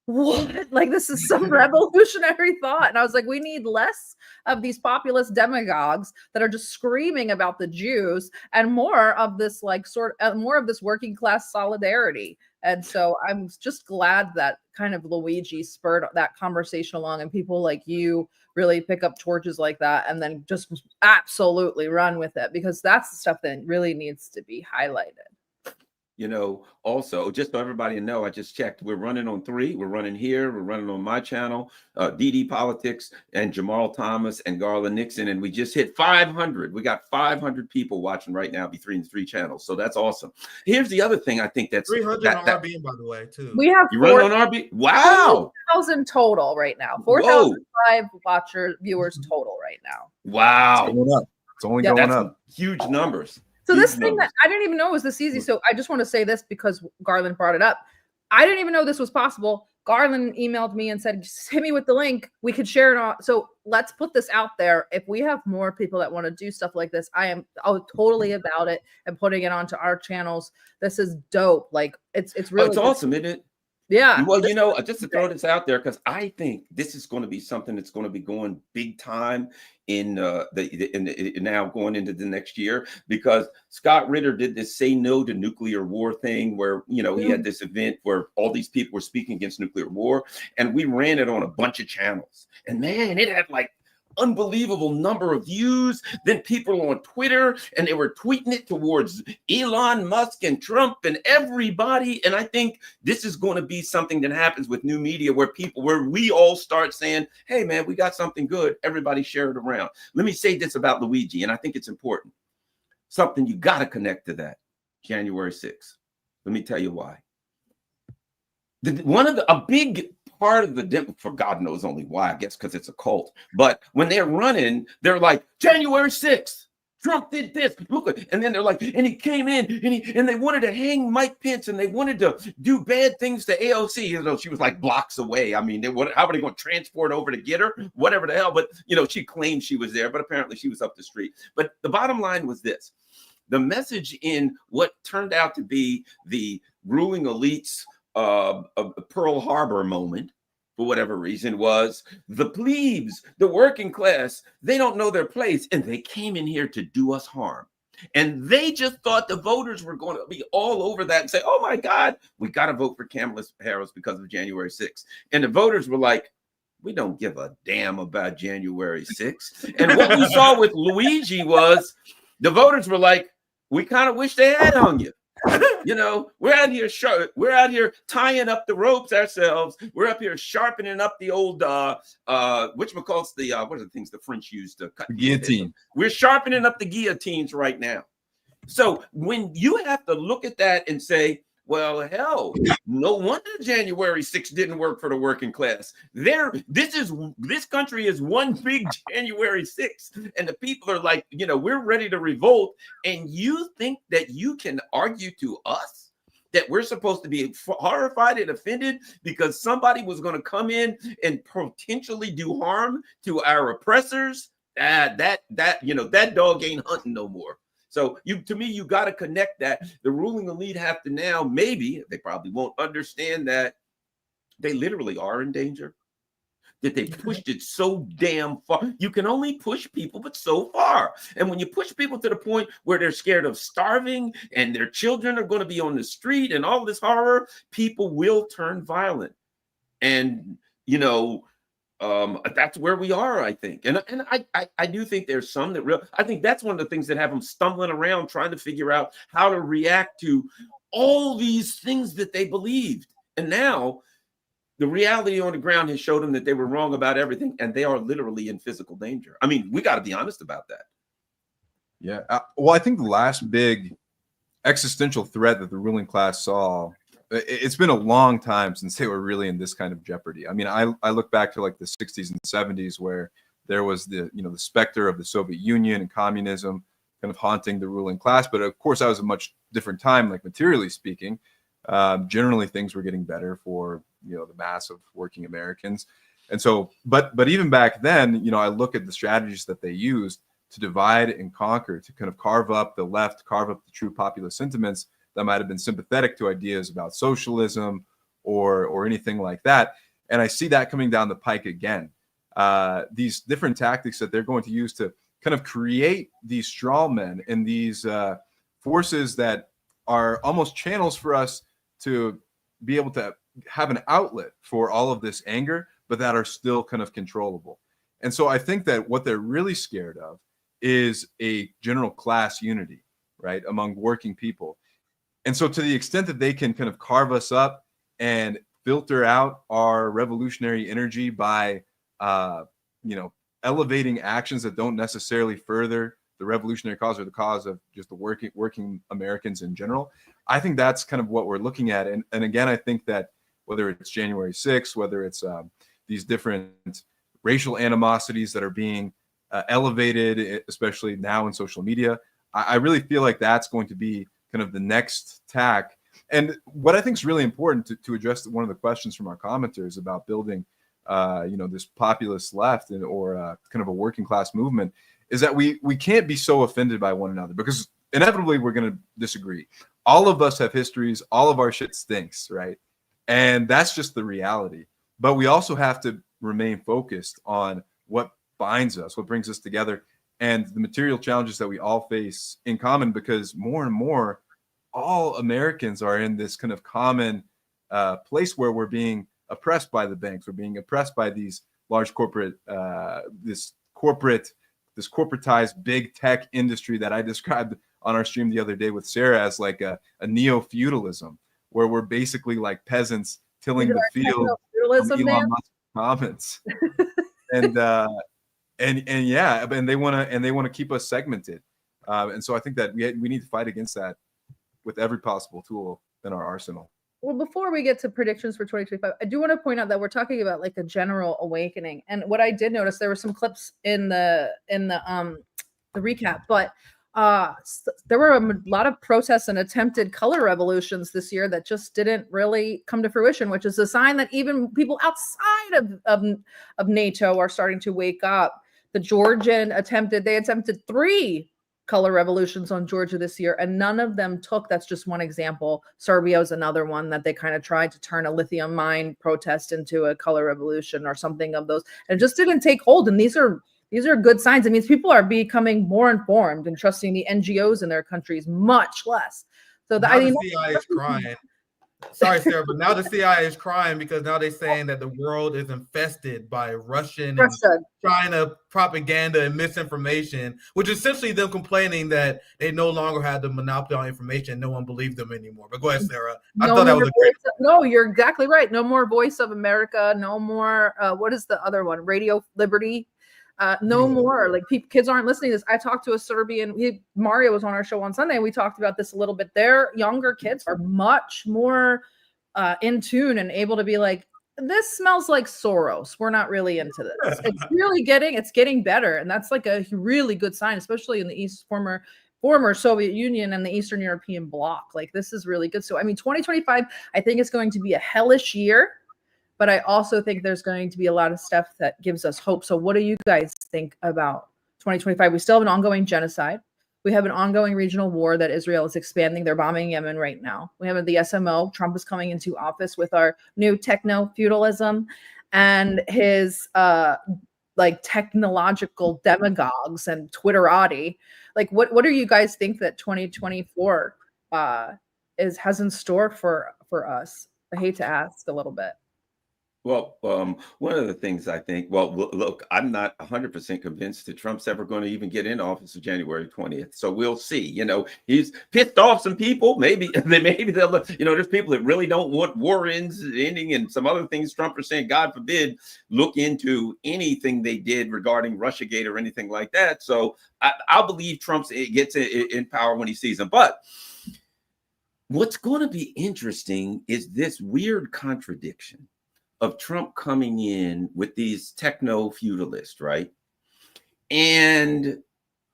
what? Like, this is some revolutionary thought. And I was like, we need less of these populist demagogues that are just screaming about the Jews, and more of this more of this working class solidarity. And so I'm just glad that kind of Luigi spurred that conversation along, and people like you really pick up torches like that and then just absolutely run with it, because that's the stuff that really needs to be highlighted. Also, just so everybody know, I just checked. We're running on 3. We're running here. We're running on my channel, DD Politics, and Jamal Thomas and Garland Nixon. And we just hit 500. We got 500 people watching right now between the 3 channels. So that's awesome. Here's the other thing I think that's 300 on RB, by the way, too. We have you run on RB. Wow. 4,000 total right now. 4,005 viewers total right now. Wow. It's going up. It's only going up. Huge numbers. So this thing that I didn't even know was this easy. So I just want to say this because Garland brought it up. I didn't even know this was possible. Garland emailed me and said, just hit me with the link. We could share it all. So let's put this out there. If we have more people that want to do stuff like this, I'm totally about it and putting it onto our channels. This is dope. Like it's really awesome, isn't it? Yeah. Well, just to throw this out there, because I think this is going to be something that's going to be going big time in now going into the next year, because Scott Ritter did this Say No to Nuclear War thing where, he had this event where all these people were speaking against nuclear war, and we ran it on a bunch of channels. And man, it had like unbelievable number of views. Then people on Twitter, and they were tweeting it towards Elon Musk and Trump and everybody. And I think this is going to be something that happens with new media where we all start saying, hey man, we got something good. Everybody share it around. Let me say this about Luigi, and I think it's important. Something you got to connect to that. January 6th. Let me tell you why. A big part of the, for God knows only why, I guess because it's a cult, but when they're running, they're like, January 6th, Trump did this, look, and then they're like, and he came in, and they wanted to hang Mike Pence, and they wanted to do bad things to AOC, she was like blocks away. I mean, how are they going to transport over to get her? Whatever the hell, but she claimed she was there, but apparently she was up the street. But the bottom line was this: the message in what turned out to be the ruling elites a Pearl Harbor moment for whatever reason, was the plebes, the working class. They don't know their place, and they came in here to do us harm. And they just thought the voters were going to be all over that and say, oh my God, we got to vote for Kamala Harris because of January 6th. And the voters were like, we don't give a damn about January 6th. And what we saw with Luigi was the voters were like, we kind of wish they had hung you. You know, we're out here tying up the ropes ourselves. We're up here sharpening up the old whatchamacallits, the what are the things the French used to cut? The guillotine. We're sharpening up the guillotines right now. So when you have to look at that and say, well, hell, no wonder January 6th didn't work for the working class. This country is one big January 6th, and the people are like, you know, we're ready to revolt. And you think that you can argue to us that we're supposed to be horrified and offended because somebody was going to come in and potentially do harm to our oppressors? That dog ain't hunting no more. So to me, you got to connect that. The ruling elite have to now, maybe, they probably won't understand that they literally are in danger, that they pushed it so damn far. You can only push people, but so far. And when you push people to the point where they're scared of starving and their children are going to be on the street and all this horror, people will turn violent. And, you know, that's where we are, I think. And I do think there's some that I think that's one of the things that have them stumbling around trying to figure out how to react to all these things that they believed. And now the reality on the ground has showed them that they were wrong about everything, and they are literally in physical danger. I mean, we got to be honest about that. Yeah. Well, I think the last big existential threat that the ruling class saw, it's been a long time since they were really in this kind of jeopardy. I mean, I look back to like the 60s and 70s where there was the specter of the Soviet Union and communism kind of haunting the ruling class. But of course, that was a much different time, like materially speaking. Generally, things were getting better for, the mass of working Americans. And so, but even back then, I look at the strategies that they used to divide and conquer, to kind of carve up the left, carve up the true populist sentiments that might have been sympathetic to ideas about socialism or anything like that. And I see that coming down the pike again. These different tactics that they're going to use to kind of create these straw men and these forces that are almost channels for us to be able to have an outlet for all of this anger, but that are still kind of controllable. And so I think that what they're really scared of is a general class unity, right, among working people. And so to the extent that they can kind of carve us up and filter out our revolutionary energy by, elevating actions that don't necessarily further the revolutionary cause or the cause of just the working Americans in general, I think that's kind of what we're looking at. And again, I think that whether it's January 6th, whether it's these different racial animosities that are being elevated, especially now in social media, I really feel like that's going to be kind of the next tack. And what I think is really important to address one of the questions from our commenters about building, this populist left or kind of a working class movement is that we can't be so offended by one another because inevitably we're going to disagree. All of us have histories. All of our shit stinks, right? And that's just the reality. But we also have to remain focused on what binds us, what brings us together, and the material challenges that we all face in common, because more and more, all Americans are in this kind of common place where we're being oppressed by the banks. We're being oppressed by these large corporate, this corporatized big tech industry that I described on our stream the other day with Sarah as like a neo-feudalism, where we're basically like peasants tilling the field. Elon Musk comments, and yeah, and they want to keep us segmented, and so I think that we need to fight against that with every possible tool in our arsenal. Well, before we get to predictions for 2025, I do want to point out that we're talking about like a general awakening. And what I did notice, there were some clips in the recap, but there were a lot of protests and attempted color revolutions this year that just didn't really come to fruition, which is a sign that even people outside of NATO are starting to wake up. The Georgian attempted 3 color revolutions on Georgia this year, and none of them took. That's just one example. Serbia is another one that they kind of tried to turn a lithium mine protest into a color revolution or something of those, and it just didn't take hold. And these are good signs. It means people are becoming more informed and trusting the NGOs in their countries much less. So the CIA is crying. Sorry, Sarah, but now the CIA is crying because now they're saying that the world is infested by Russian and China propaganda and misinformation, which is essentially them complaining that they no longer have the monopoly on information. No one believes them anymore. But go ahead, Sarah. I thought that was a great. No, you're exactly right. No more Voice of America. No more. What is the other one? Radio Liberty. No more. Like kids aren't listening to this. I talked to a Serbian. Mario was on our show on Sunday, and we talked about this a little bit. Their younger kids are much more in tune and able to be like, this smells like Soros. We're not really into this. It's getting better, and that's like a really good sign, especially in the former Soviet Union and the Eastern European bloc. Like this is really good. So I mean, 2025, I think it's going to be a hellish year. But I also think there's going to be a lot of stuff that gives us hope. So what do you guys think about 2025? We still have an ongoing genocide. We have an ongoing regional war that Israel is expanding. They're bombing Yemen right now. We have the SMO. Trump is coming into office with our new techno-feudalism and his technological demagogues and Twitterati. Like what do you guys think that 2024 has in store for us? I hate to ask a little bit. Well, one of the things I think, look, I'm not 100% convinced that Trump's ever going to even get in office on January 20th. So we'll see. You know, he's pissed off some people. Maybe they'll, there's people that really don't want war ending and some other things Trump are saying, God forbid, look into anything they did regarding Russiagate or anything like that. So I'll believe Trump gets in power when he sees them. But what's going to be interesting is this weird contradiction of Trump coming in with these techno-feudalists, right? And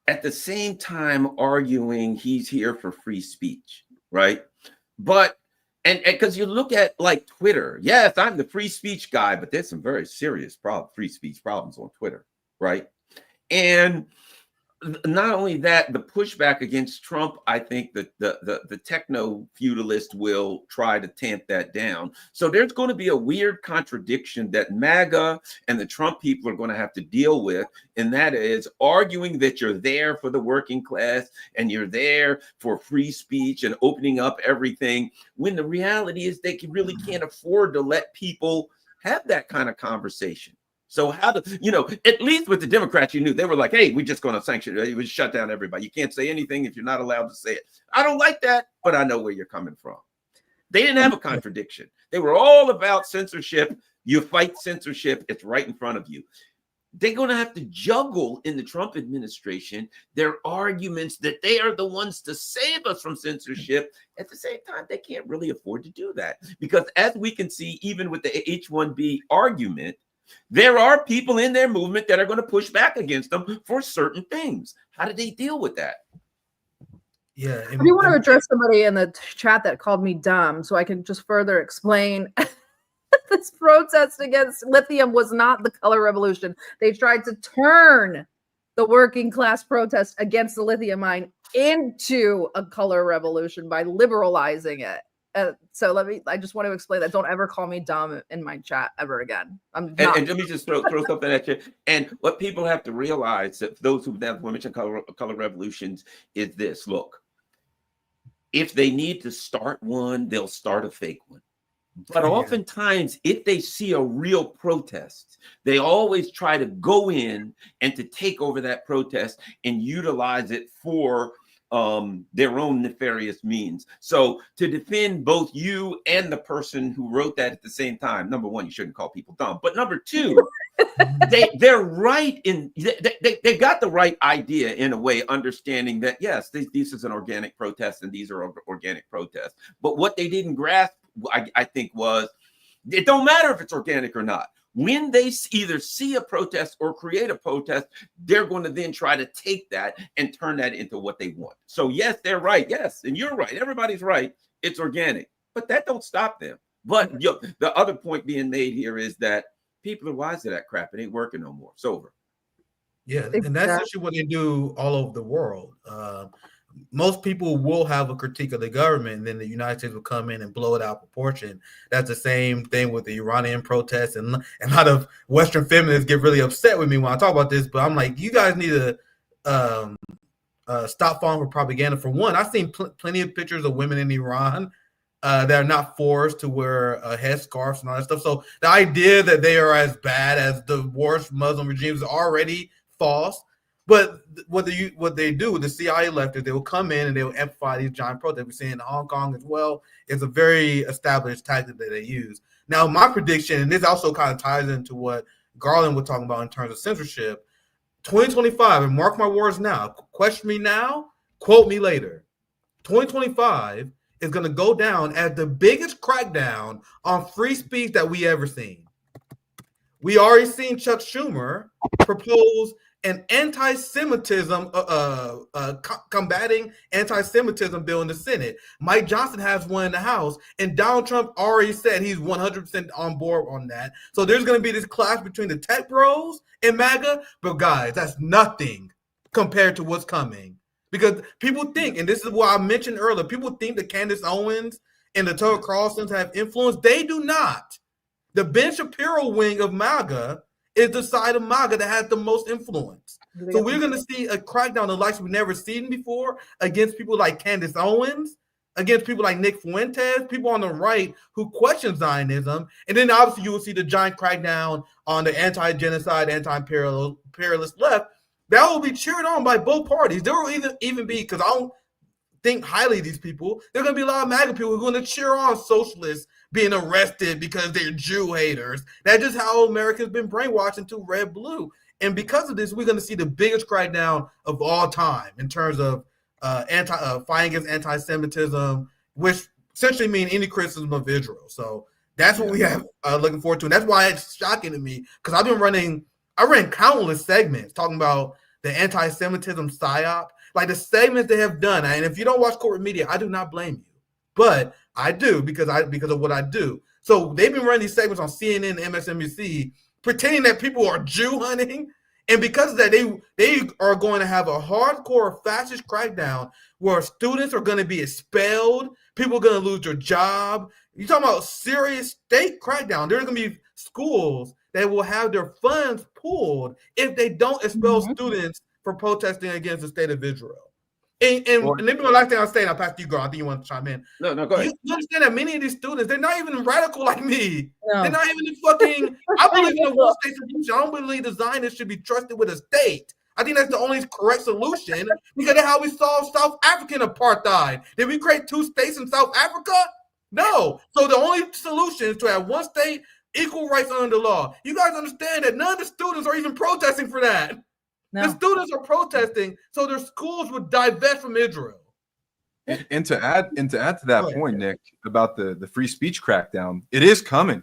at the same time arguing he's here for free speech, right? But, and because you look at like Twitter, yes, I'm the free speech guy, but there's some very serious free speech problems on Twitter, right? And not only that, the pushback against Trump, I think that the techno-feudalist will try to tamp that down. So there's going to be a weird contradiction that MAGA and the Trump people are going to have to deal with, and that is arguing that you're there for the working class and you're there for free speech and opening up everything, when the reality is they really can't afford to let people have that kind of conversation. So how to, at least with the Democrats, you knew they were like, hey, we're just going to sanction it. We shut down everybody. You can't say anything if you're not allowed to say it. I don't like that, but I know where you're coming from. They didn't have a contradiction. They were all about censorship. You fight censorship. It's right in front of you. They're going to have to juggle in the Trump administration their arguments that they are the ones to save us from censorship. At the same time, they can't really afford to do that because as we can see, even with the H-1B argument, there are people in their movement that are going to push back against them for certain things. How do they deal with that? Yeah. I do want to address somebody in the chat that called me dumb so I can just further explain. This protest against lithium was not the color revolution. They tried to turn the working class protest against the lithium mine into a color revolution by liberalizing it. So I just want to explain that. Don't ever call me dumb in my chat ever again. And let me just throw something at you. And what people have to realize, that those who mention color revolutions, is this. Look, if they need to start one, they'll start a fake one. But oftentimes, if they see a real protest, they always try to go in and to take over that protest and utilize it for their own nefarious means. So to defend both you and the person who wrote that at the same time, number one, you shouldn't call people dumb. But number two, they're right in they got the right idea in a way, understanding that yes, this is an organic protest and these are organic protests. But what they didn't grasp, I think, was it don't matter if it's organic or not. When they either see a protest or create a protest, they're going to then try to take that and turn that into what they want. So yes, they're right. Yes, and you're right. Everybody's right. It's organic, but that don't stop them. But the other point being made here is that people are wise to that crap. It ain't working no more. It's over. Yeah, Exactly. and that's actually what they do all over the world. Most people will have a critique of the government, and then the United States will come in and blow it out of proportion. That's the same thing with the Iranian protests, and a lot of Western feminists get really upset with me when I talk about this. But I'm like, you guys need to stop falling for propaganda. For one, I've seen plenty of pictures of women in Iran that are not forced to wear headscarves and all that stuff. So the idea that they are as bad as the worst Muslim regimes is already false. But what they do with the CIA leftists, they will come in and they will amplify these giant protests. We're seeing in Hong Kong as well. It's a very established tactic that they use. Now, my prediction, and this also kind of ties into what Garland was talking about in terms of censorship, 2025, and mark my words now, question me now, quote me later. 2025 is going to go down as the biggest crackdown on free speech that we ever seen. We already seen Chuck Schumer propose an anti-Semitism, combating anti-Semitism bill in the Senate. Mike Johnson has one in the House, and Donald Trump already said he's 100% on board on that. So there's going to be this clash between the tech bros and MAGA, but guys, that's nothing compared to what's coming. Because people think, and this is what I mentioned earlier, people think that Candace Owens and the Tucker Carlsons have influence. They do not. The Ben Shapiro wing of MAGA is the side of MAGA that has the most influence. So we're going to see a crackdown of likes we've never seen before against people like Candace Owens, against people like Nick Fuentes, people on the right who question Zionism. And then obviously you will see the giant crackdown on the anti-genocide, anti-imperialist left. That will be cheered on by both parties. There will even be, because I don't think highly of these people, there are going to be a lot of MAGA people who are going to cheer on socialists being arrested because they're Jew haters. That's just how America's been brainwashed into red, blue. And because of this, we're going to see the biggest crackdown of all time in terms of fighting against anti-Semitism, which essentially means any criticism of Israel. So that's what we have looking forward to. And that's why it's shocking to me, because I ran countless segments talking about the anti-Semitism psyop, like the segments they have done. And if you don't watch corporate media, I do not blame you, but I do because of what I do. So they've been running these segments on CNN and MSNBC, pretending that people are Jew hunting. And because of that, they are going to have a hardcore fascist crackdown where students are going to be expelled. People are going to lose their job. You're talking about serious state crackdown. There's going to be schools that will have their funds pulled if they don't expel students for protesting against the state of Israel. And maybe my last thing I'll say, and I'll pass to you, girl. I think you want to chime in. No, go ahead. You understand that many of these students, they're not even radical like me. No. They're not even fucking. I believe in a one-state solution. I don't believe the Zionists should be trusted with a state. I think that's the only correct solution because that's how we solve South African apartheid. Did we create two states in South Africa? No. So the only solution is to have one state, equal rights under the law. You guys understand that none of the students are even protesting for that. No. The students are protesting so their schools would divest from Israel. And to add to that point, Nick, about the free speech crackdown, it is coming.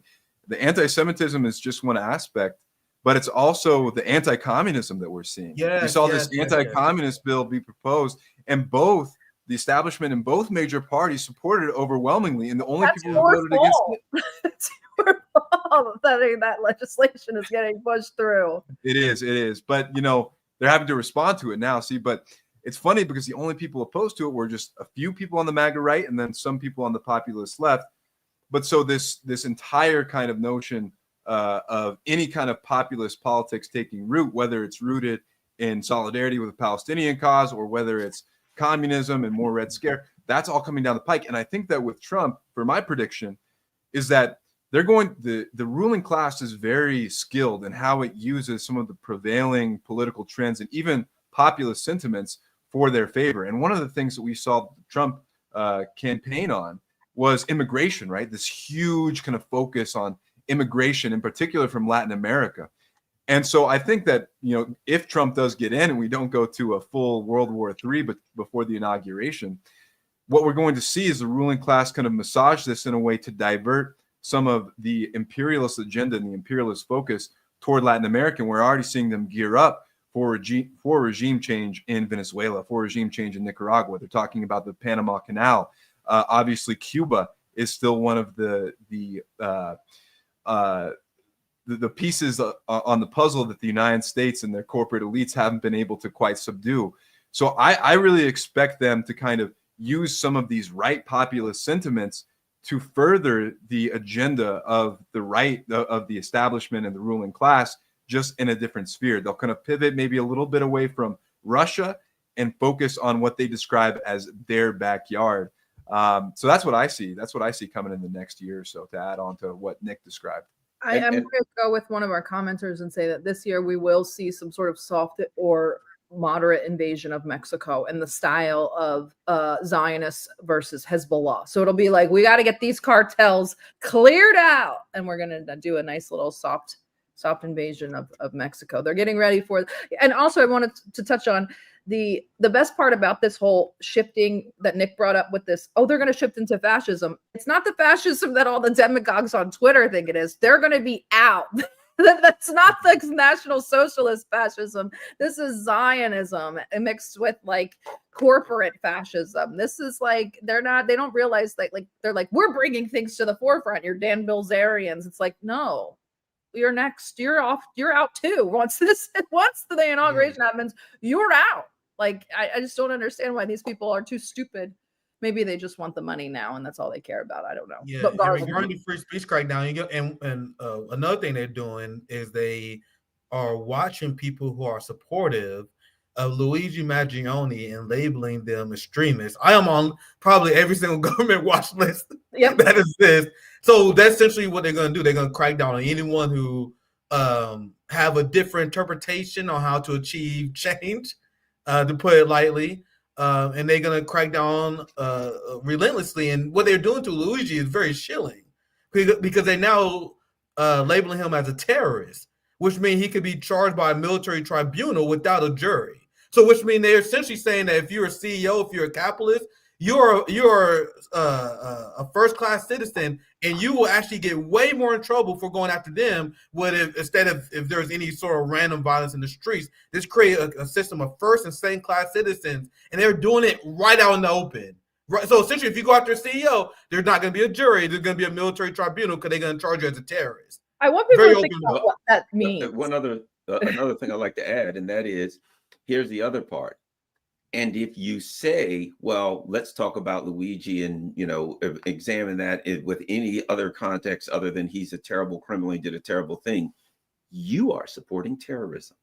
The anti-Semitism is just one aspect, but it's also the anti-communism that we're seeing. We saw this anti-communist bill be proposed, and both the establishment and both major parties supported it overwhelmingly, and the only people who voted against it. It's your fault that legislation is getting pushed through. It is. But, they're having to respond to it now. See, but it's funny because the only people opposed to it were just a few people on the MAGA right and then some people on the populist left. But so this entire kind of notion of any kind of populist politics taking root, whether it's rooted in solidarity with the Palestinian cause or whether it's communism and more Red Scare, that's all coming down the pike. And I think that with Trump, for my prediction, is that the ruling class is very skilled in how it uses some of the prevailing political trends and even populist sentiments for their favor. And one of the things that we saw Trump campaign on was immigration, right? This huge kind of focus on immigration, in particular from Latin America. And so I think that, if Trump does get in and we don't go to a full World War III but before the inauguration, what we're going to see is the ruling class kind of massage this in a way to divert some of the imperialist agenda and the imperialist focus toward Latin America. And we're already seeing them gear up for regime change in Venezuela, for regime change in Nicaragua. They're talking about the Panama Canal. Obviously, Cuba is still one of the the pieces on the puzzle that the United States and their corporate elites haven't been able to quite subdue. So I really expect them to kind of use some of these right populist sentiments to further the agenda of the right of the establishment and the ruling class, just in a different sphere. They'll kind of pivot maybe a little bit away from Russia and focus on what they describe as their backyard. So that's what I see. That's what I see coming in the next year or so, to add on to what Nick described. I am going to go with one of our commenters and say that this year we will see some sort of soft or moderate invasion of Mexico in the style of Zionists versus Hezbollah. So it'll be like, we got to get these cartels cleared out, and we're going to do a nice little soft invasion of Mexico. They're getting ready for it. And also I wanted to touch on the best part about this whole shifting that Nick brought up with this, they're going to shift into fascism. It's not the fascism that all the demagogues on Twitter think it is. They're going to be out. That's not the National Socialist fascism. This is Zionism mixed with like corporate fascism. This is like, they don't realize that, like, they're like, we're bringing things to the forefront. You're Dan Bilzerians. It's like, no, you're next. You're out too. Once the inauguration happens, you're out. Like, I just don't understand why these people are too stupid. Maybe they just want the money now, and that's all they care about. I don't know. Yeah, but regarding the free speech crackdown, you get, and another thing they're doing is they are watching people who are supportive of Luigi Maggioni and labeling them extremists. I am on probably every single government watch list that exists. So that's essentially what they're going to do. They're going to crack down on anyone who have a different interpretation on how to achieve change, to put it lightly. And they're going to crack down relentlessly. And what they're doing to Luigi is very chilling, because they're now labeling him as a terrorist, which means he could be charged by a military tribunal without a jury. So which means they're essentially saying that if you're a CEO, if you're a capitalist, you're a first-class citizen, and you will actually get way more in trouble for going after them. Instead of if there's any sort of random violence in the streets, this create a system of first and second-class citizens, and they're doing it right out in the open. Right. So essentially, if you go after a CEO, there's not going to be a jury. There's going to be a military tribunal because they're going to charge you as a terrorist. I want people to think about what that means. Another thing I'd like to add, and that is, here's the other part. And if you say, well, let's talk about Luigi and, examine that with any other context other than he's a terrible criminal, he did a terrible thing, you are supporting terrorism.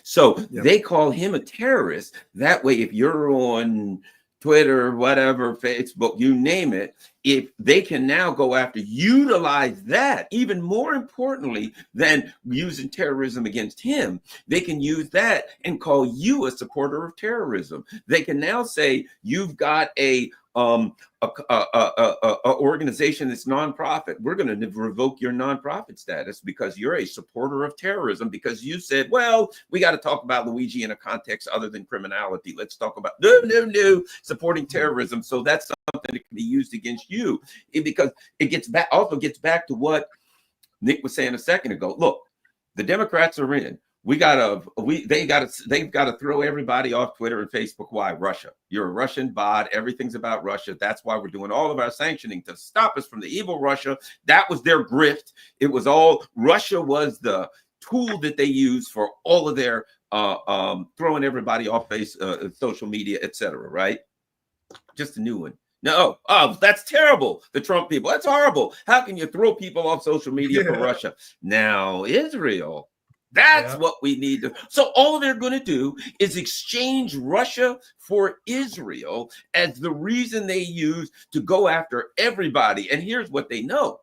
So they call him a terrorist. That way, if you're on Twitter, whatever, Facebook, you name it, if they can now go after, utilize that, even more importantly than using terrorism against him, they can use that and call you a supporter of terrorism. They can now say you've got a organization that's nonprofit. We're going to revoke your nonprofit status because you're a supporter of terrorism, because you said, well, we got to talk about Luigi in a context other than criminality. Let's talk about supporting terrorism. So that's something that can be used against you, because it gets back to what Nick was saying a second ago. Look, the Democrats are in. They've got to throw everybody off Twitter and Facebook. Why? Russia. You're a Russian bot. Everything's about Russia. That's why we're doing all of our sanctioning, to stop us from the evil Russia. That was their grift. It was all Russia was the tool that they used for all of their throwing everybody off social media, etc. Right? Just a new one. No, that's terrible. The Trump people. That's horrible. How can you throw people off social media for Russia? Now Israel. That's what we need to. So all they're going to do is exchange Russia for Israel as the reason they use to go after everybody. And here's what they know.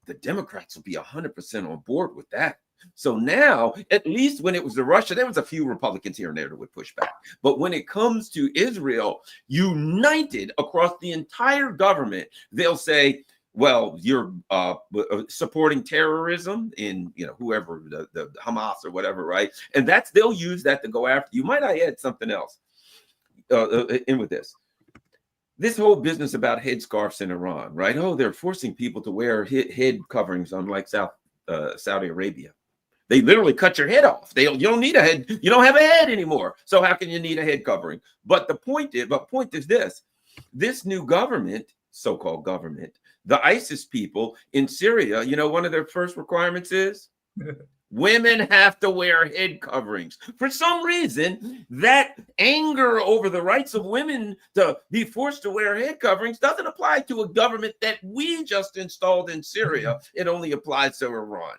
The Democrats will be 100% on board with that. So now, at least when it was the Russia, there was a few Republicans here and there that would push back. But when it comes to Israel, united across the entire government, they'll say, well, you're supporting terrorism in, whoever, the Hamas or whatever, right? And they'll use that to go after you. Might I add something else in with this? This whole business about headscarves in Iran, right? They're forcing people to wear head coverings, unlike Saudi Arabia. They literally cut your head off. You don't need a head. You don't have a head anymore. So how can you need a head covering? But the point is this new government, so-called government, the ISIS people in Syria, you know, one of their first requirements is women have to wear head coverings. For some reason, that anger over the rights of women to be forced to wear head coverings doesn't apply to a government that we just installed in Syria. It only applies to Iran.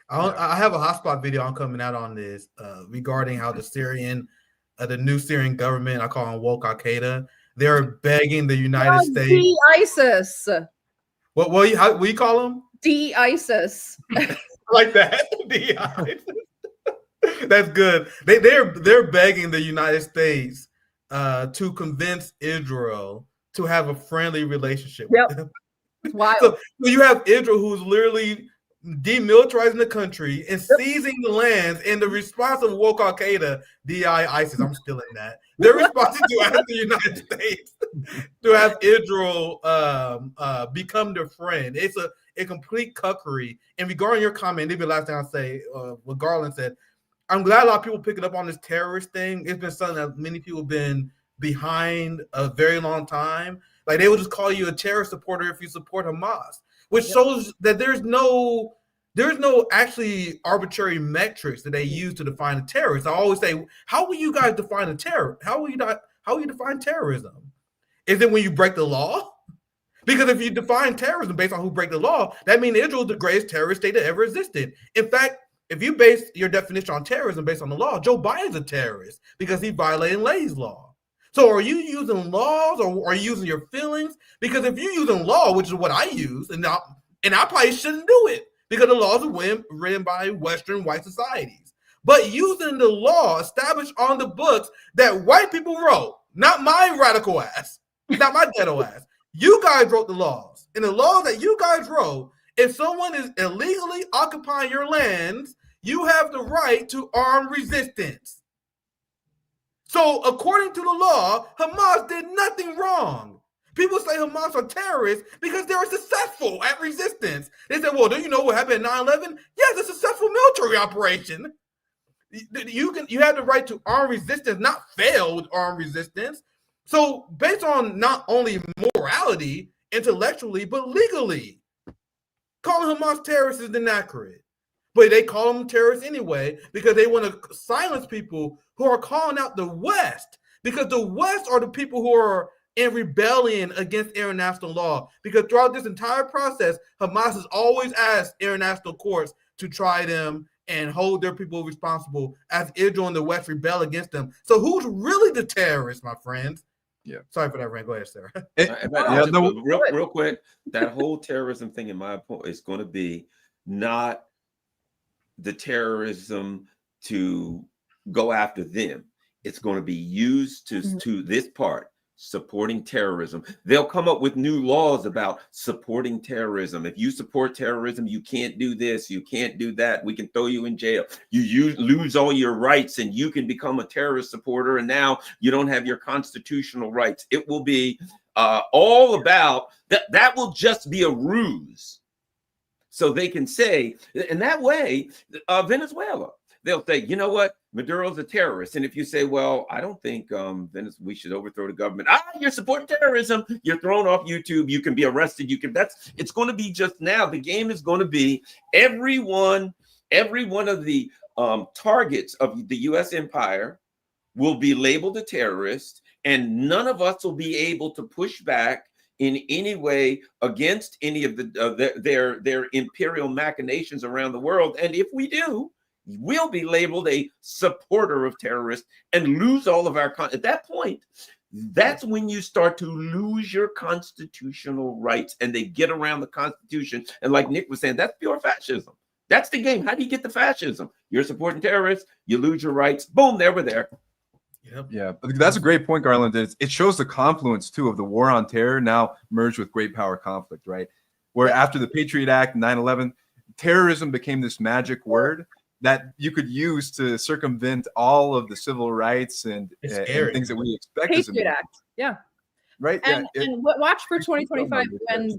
I have a Hotspot video I'm coming out on this regarding how the new Syrian government, I call them woke Al-Qaeda, they're begging the United States. De-ISIS. What you call them? De-ISIS. Like that. De-ISIS. That's good. They're begging the United States to convince Israel to have a friendly relationship with them. Wow. So you have Israel who's literally demilitarizing the country and seizing the lands, and the response of woke Al-Qaeda, ISIS, I'm still in that. They're responding to ask the United States to have Israel become their friend. It's a complete cuckery. And regarding your comment, maybe the last thing I'll say, what Garland said, I'm glad a lot of people picking up on this terrorist thing. It's been something that many people have been behind a very long time. Like, they will just call you a terrorist supporter if you support Hamas, which shows that there's no actually arbitrary metrics that they use to define a terrorist. I always say, how will you guys define a terror? How will you define terrorism? Is it when you break the law? Because if you define terrorism based on who break the law, that means Israel is the greatest terrorist state that ever existed. In fact, if you base your definition on terrorism based on the law, Joe Biden's a terrorist because he's violating Lay's law. So are you using laws, or are you using your feelings? Because if you're using law, which is what I use, and I probably shouldn't do it because the laws are written by Western white societies. But using the law established on the books that white people wrote, not my radical ass, not my ghetto ass. You guys wrote the laws. And the laws that you guys wrote, if someone is illegally occupying your lands, you have the right to armed resistance. So according to the law, Hamas did nothing wrong. People say Hamas are terrorists because they were successful at resistance. They said, well, do you know what happened at 9/11? Yes, a successful military operation. You have the right to armed resistance, not failed armed resistance. So based on not only morality, intellectually, but legally, calling Hamas terrorists is inaccurate. But they call them terrorists anyway because they want to silence people who are calling out the West, because the West are the people who are in rebellion against international law. Because throughout this entire process, Hamas has always asked international courts to try them and hold their people responsible as Israel and the West rebel against them. So who's really the terrorist, my friends? Yeah. Sorry for that rant. Go ahead, Sarah. Real quick, that whole terrorism thing, in my point, is going to be not the terrorism to go after them. It's going to be used to this part, supporting terrorism. They'll come up with new laws about supporting terrorism. If you support terrorism, you can't do this, you can't do that. We can throw you in jail. You lose all your rights and you can become a terrorist supporter. And now you don't have your constitutional rights. It will be all about that. That will just be a ruse. So they can say, and that way, Venezuela, they'll say, you know what, Maduro's a terrorist. And if you say, well, I don't think we should overthrow the government. You're supporting terrorism. You're thrown off YouTube. You can be arrested. It's going to be just now. The game is going to be every one of the targets of the U.S. empire will be labeled a terrorist, and none of us will be able to push back in any way against any of their imperial machinations around the world. And if we do, we'll be labeled a supporter of terrorists and lose all of our at that point. That's when you start to lose your constitutional rights, and they get around the Constitution. And like Nick was saying, that's pure fascism. That's the game. How do you get the fascism? You're supporting terrorists, you lose your rights. Boom, there we're there. Yep. Yeah, that's a great point, Garland. It shows the confluence too of the war on terror now merged with great power conflict, right? Where after the Patriot Act, 9/11, terrorism became this magic word that you could use to circumvent all of the civil rights and things that we expect. Patriot Act, yeah, right. And watch for 2025 when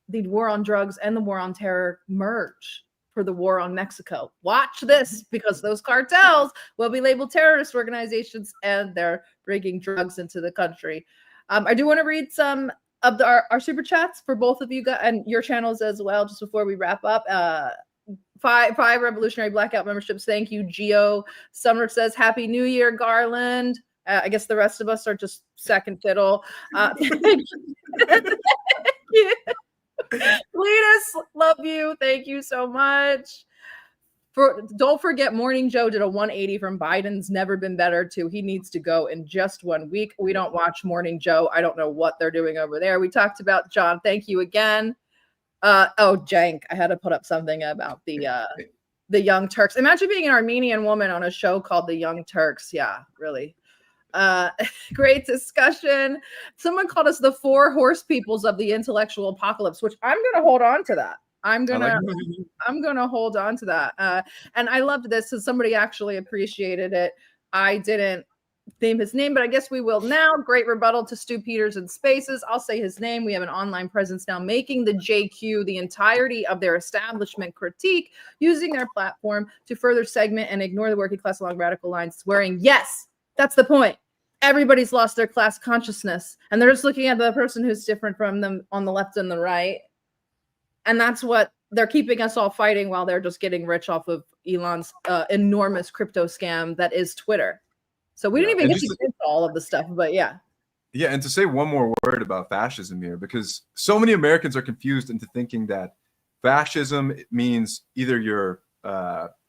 the war on drugs and the war on terror merge for the war on Mexico. Watch this, because those cartels will be labeled terrorist organizations and they're bringing drugs into the country. I do want to read some of our super chats for both of you guys and your channels as well, just before we wrap up. Five Revolutionary Blackout memberships. Thank you, Geo. Summer says, Happy New Year, Garland. I guess the rest of us are just second fiddle. Thank you. Cletus, love you. Thank you so much. Don't forget, Morning Joe did a 180 from Biden's Never Been Better to he needs to go in just 1 week. We don't watch Morning Joe. I don't know what they're doing over there. We talked about John. Thank you again. Jank. I had to put up something about the Young Turks. Imagine being an Armenian woman on a show called The Young Turks. Yeah, really. Great discussion. Someone called us the 4 horse peoples of the intellectual apocalypse, which I'm going to hold on to that. I'm gonna hold on to that. And I loved this. So somebody actually appreciated it. I didn't name his name, but I guess we will now. Great rebuttal to Stu Peters in Spaces. I'll say his name. We have an online presence now making the JQ the entirety of their establishment critique, using their platform to further segment and ignore the working class along radical lines, swearing, yes, that's the point. Everybody's lost their class consciousness, and they're just looking at the person who's different from them on the left and the right. And that's what they're keeping us all fighting while they're just getting rich off of Elon's enormous crypto scam that is Twitter. So we didn't even get to into all of the stuff, but yeah. Yeah, and to say one more word about fascism here, because so many Americans are confused into thinking that fascism means either you're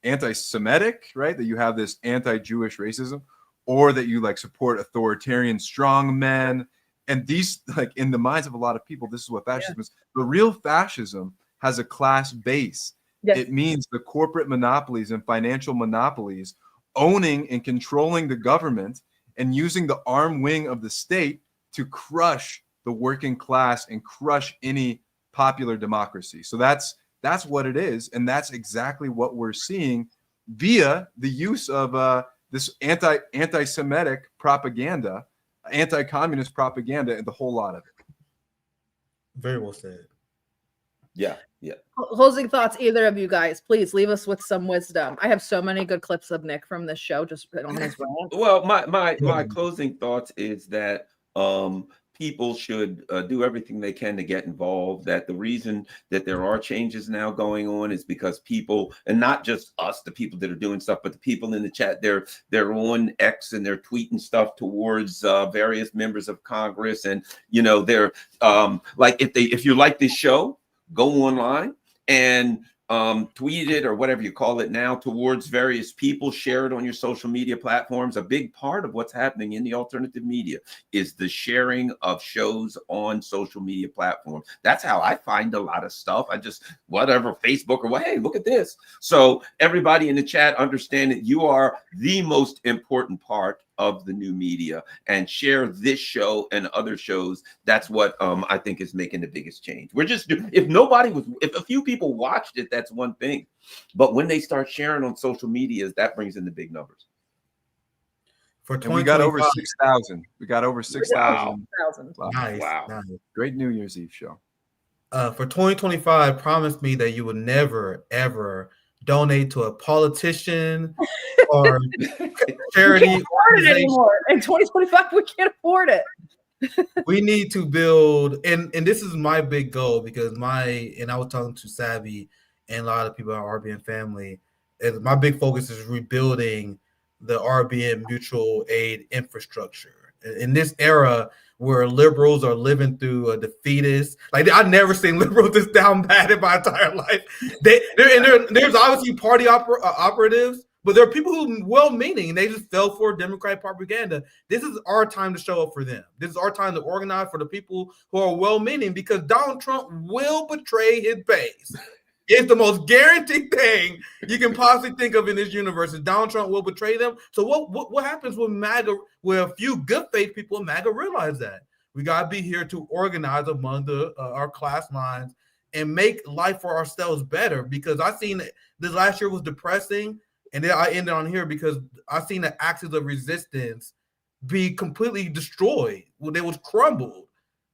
anti-Semitic, right? That you have this anti-Jewish racism, or that you like support authoritarian strongmen. And these, like in the minds of a lot of people, this is what fascism is. The real fascism has a class base. Yes. It means the corporate monopolies and financial monopolies owning and controlling the government and using the arm wing of the state to crush the working class and crush any popular democracy. So that's what it is. And that's exactly what we're seeing via the use of this anti-Semitic propaganda, anti-communist propaganda, and the whole lot of it. Very well said. Yeah. Closing thoughts, either of you guys, please leave us with some wisdom. I have so many good clips of Nick from this show. Just on his rant. Well, my closing thoughts is that people should do everything they can to get involved. That the reason that there are changes now going on is because people, and not just us, the people that are doing stuff, but the people in the chat, they're on X and they're tweeting stuff towards various members of Congress, and they're like, if you like this show, go online and tweet it or whatever you call it now towards various people, share it on your social media platforms. A big part of what's happening in the alternative media is the sharing of shows on social media platforms. That's how I find a lot of stuff. I just, whatever, Facebook or hey, look at this. So everybody in the chat, understand that you are the most important part of the new media, and share this show and other shows. That's what I think is making the biggest change. We're just, if a few people watched it, that's one thing, but when they start sharing on social media, that brings in the big numbers. We got over 6,000. We got over 6,000. Wow. Nice. Great New Year's Eve show. For 2025, promise me that you will never, ever donate to a politician or charity. We can't afford it anymore. In 2025, we can't afford it. We need to build, and this is my big goal, because I was talking to Savvy and a lot of people in our RBN family, and my big focus is rebuilding the RBN mutual aid infrastructure. In this era where liberals are living through a defeatist, like I've never seen liberals this down bad in my entire life. There's obviously party operatives, but there are people who well-meaning, and they just fell for Democratic propaganda. This is our time to show up for them. This is our time to organize for the people who are well-meaning, because Donald Trump will betray his base. It's the most guaranteed thing you can possibly think of in this universe, is Donald Trump will betray them. So what happens when MAGA, where a few good faith people in MAGA realize that? We got to be here to organize among our class lines and make life for ourselves better, because I seen this last year was depressing, and then I ended on here because I seen the axis of resistance be completely destroyed. Well, they was crumbled,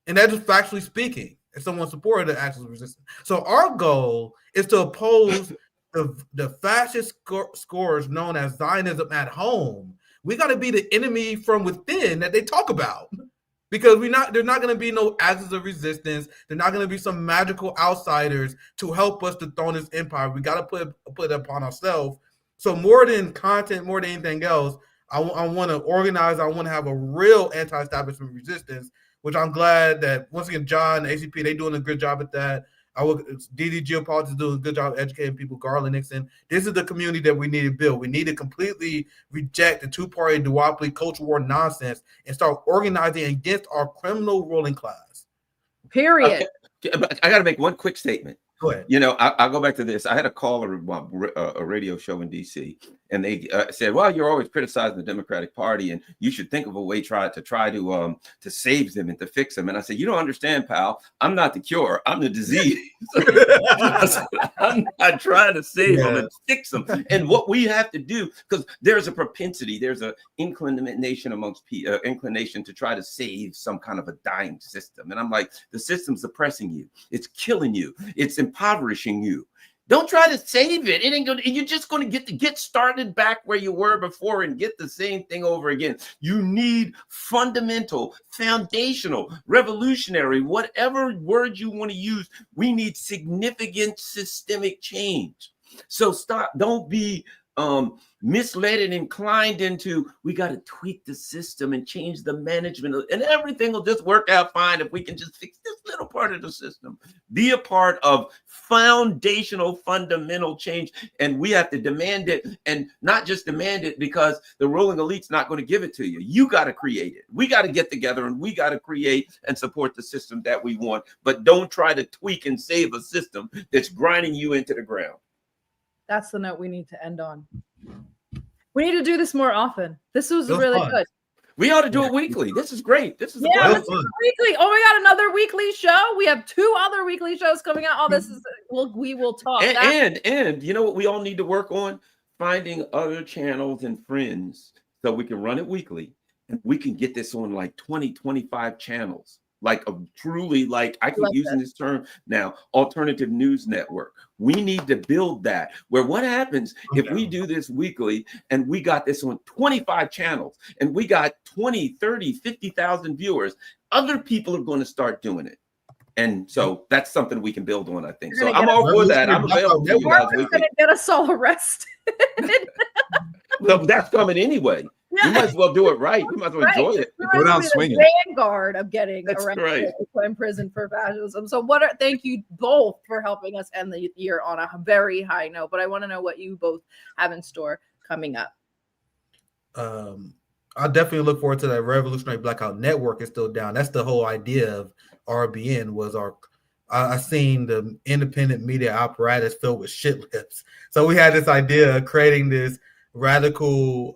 and that is factually speaking. And someone supported the axis of resistance. So our goal is to oppose the fascist scores known as Zionism at home. We got to be the enemy from within that they talk about. because there's not going to be no axis of resistance. There's not going to be some magical outsiders to help us to dethrone this empire. We got to put it upon ourselves. So more than content, more than anything else, I want to organize. I want to have a real anti-establishment resistance, which I'm glad that, once again, John, ACP, they doing a good job at that. DD Geopolitics is doing a good job educating people. Garland Nixon. This is the community that we need to build. We need to completely reject the two-party duopoly culture war nonsense and start organizing against our criminal ruling class. Period. I got to make one quick statement. Go ahead. You know, I'll go back to this. I had a caller about a radio show in D.C., and they said, "Well, you're always criticizing the Democratic Party, and you should think of a way to save them and to fix them." And I said, "You don't understand, pal. I'm not the cure. I'm the disease. I'm not trying to save them and fix them." And what we have to do, because there's a propensity, there's an inclination amongst inclination to try to save some kind of a dying system. And I'm like, the system's oppressing you. It's killing you. It's impoverishing you. Don't try to save it. It ain't gonna. You're just going to get started back where you were before and get the same thing over again. You need fundamental, foundational, revolutionary, whatever word you want to use. We need significant systemic change. So stop. Don't be misled and inclined into, we got to tweak the system and change the management, and everything will just work out fine if we can just fix this little part of the system. Be a part of foundational, fundamental change, and we have to demand it, and not just demand it because the ruling elite's not going to give it to you. You got to create it. We got to get together and we got to create and support the system that we want, but don't try to tweak and save a system that's grinding you into the ground. That's the note we need to end on. We need to do this more often. This was really good. We ought to do it weekly. This is great. This is let's do it weekly. Oh my God, another weekly show. We have 2 other weekly shows coming out. Oh, this is we will talk. And you know what we all need to work on? Finding other channels and friends so we can run it weekly, and we can get this on like 20, 25 channels. Like a truly, like I keep using this term now, alternative news network. We need to build that, where what happens if we do this weekly and we got this on 25 channels and we got 20, 30, 50,000 viewers, other people are going to start doing it. And so that's something we can build on, I think. So I'm all for that. I'm available to you guys. We're going to get us all arrested. Well, that's coming anyway. You might as well do it right. You might as well enjoy it. Go down swinging. Vanguard of getting arrested in prison for fascism. So thank you both for helping us end the year on a very high note. But I want to know what you both have in store coming up. I definitely look forward to that. Revolutionary Blackout Network is still down. That's the whole idea of RBN was I seen the independent media apparatus filled with shit lips. So we had this idea of creating this radical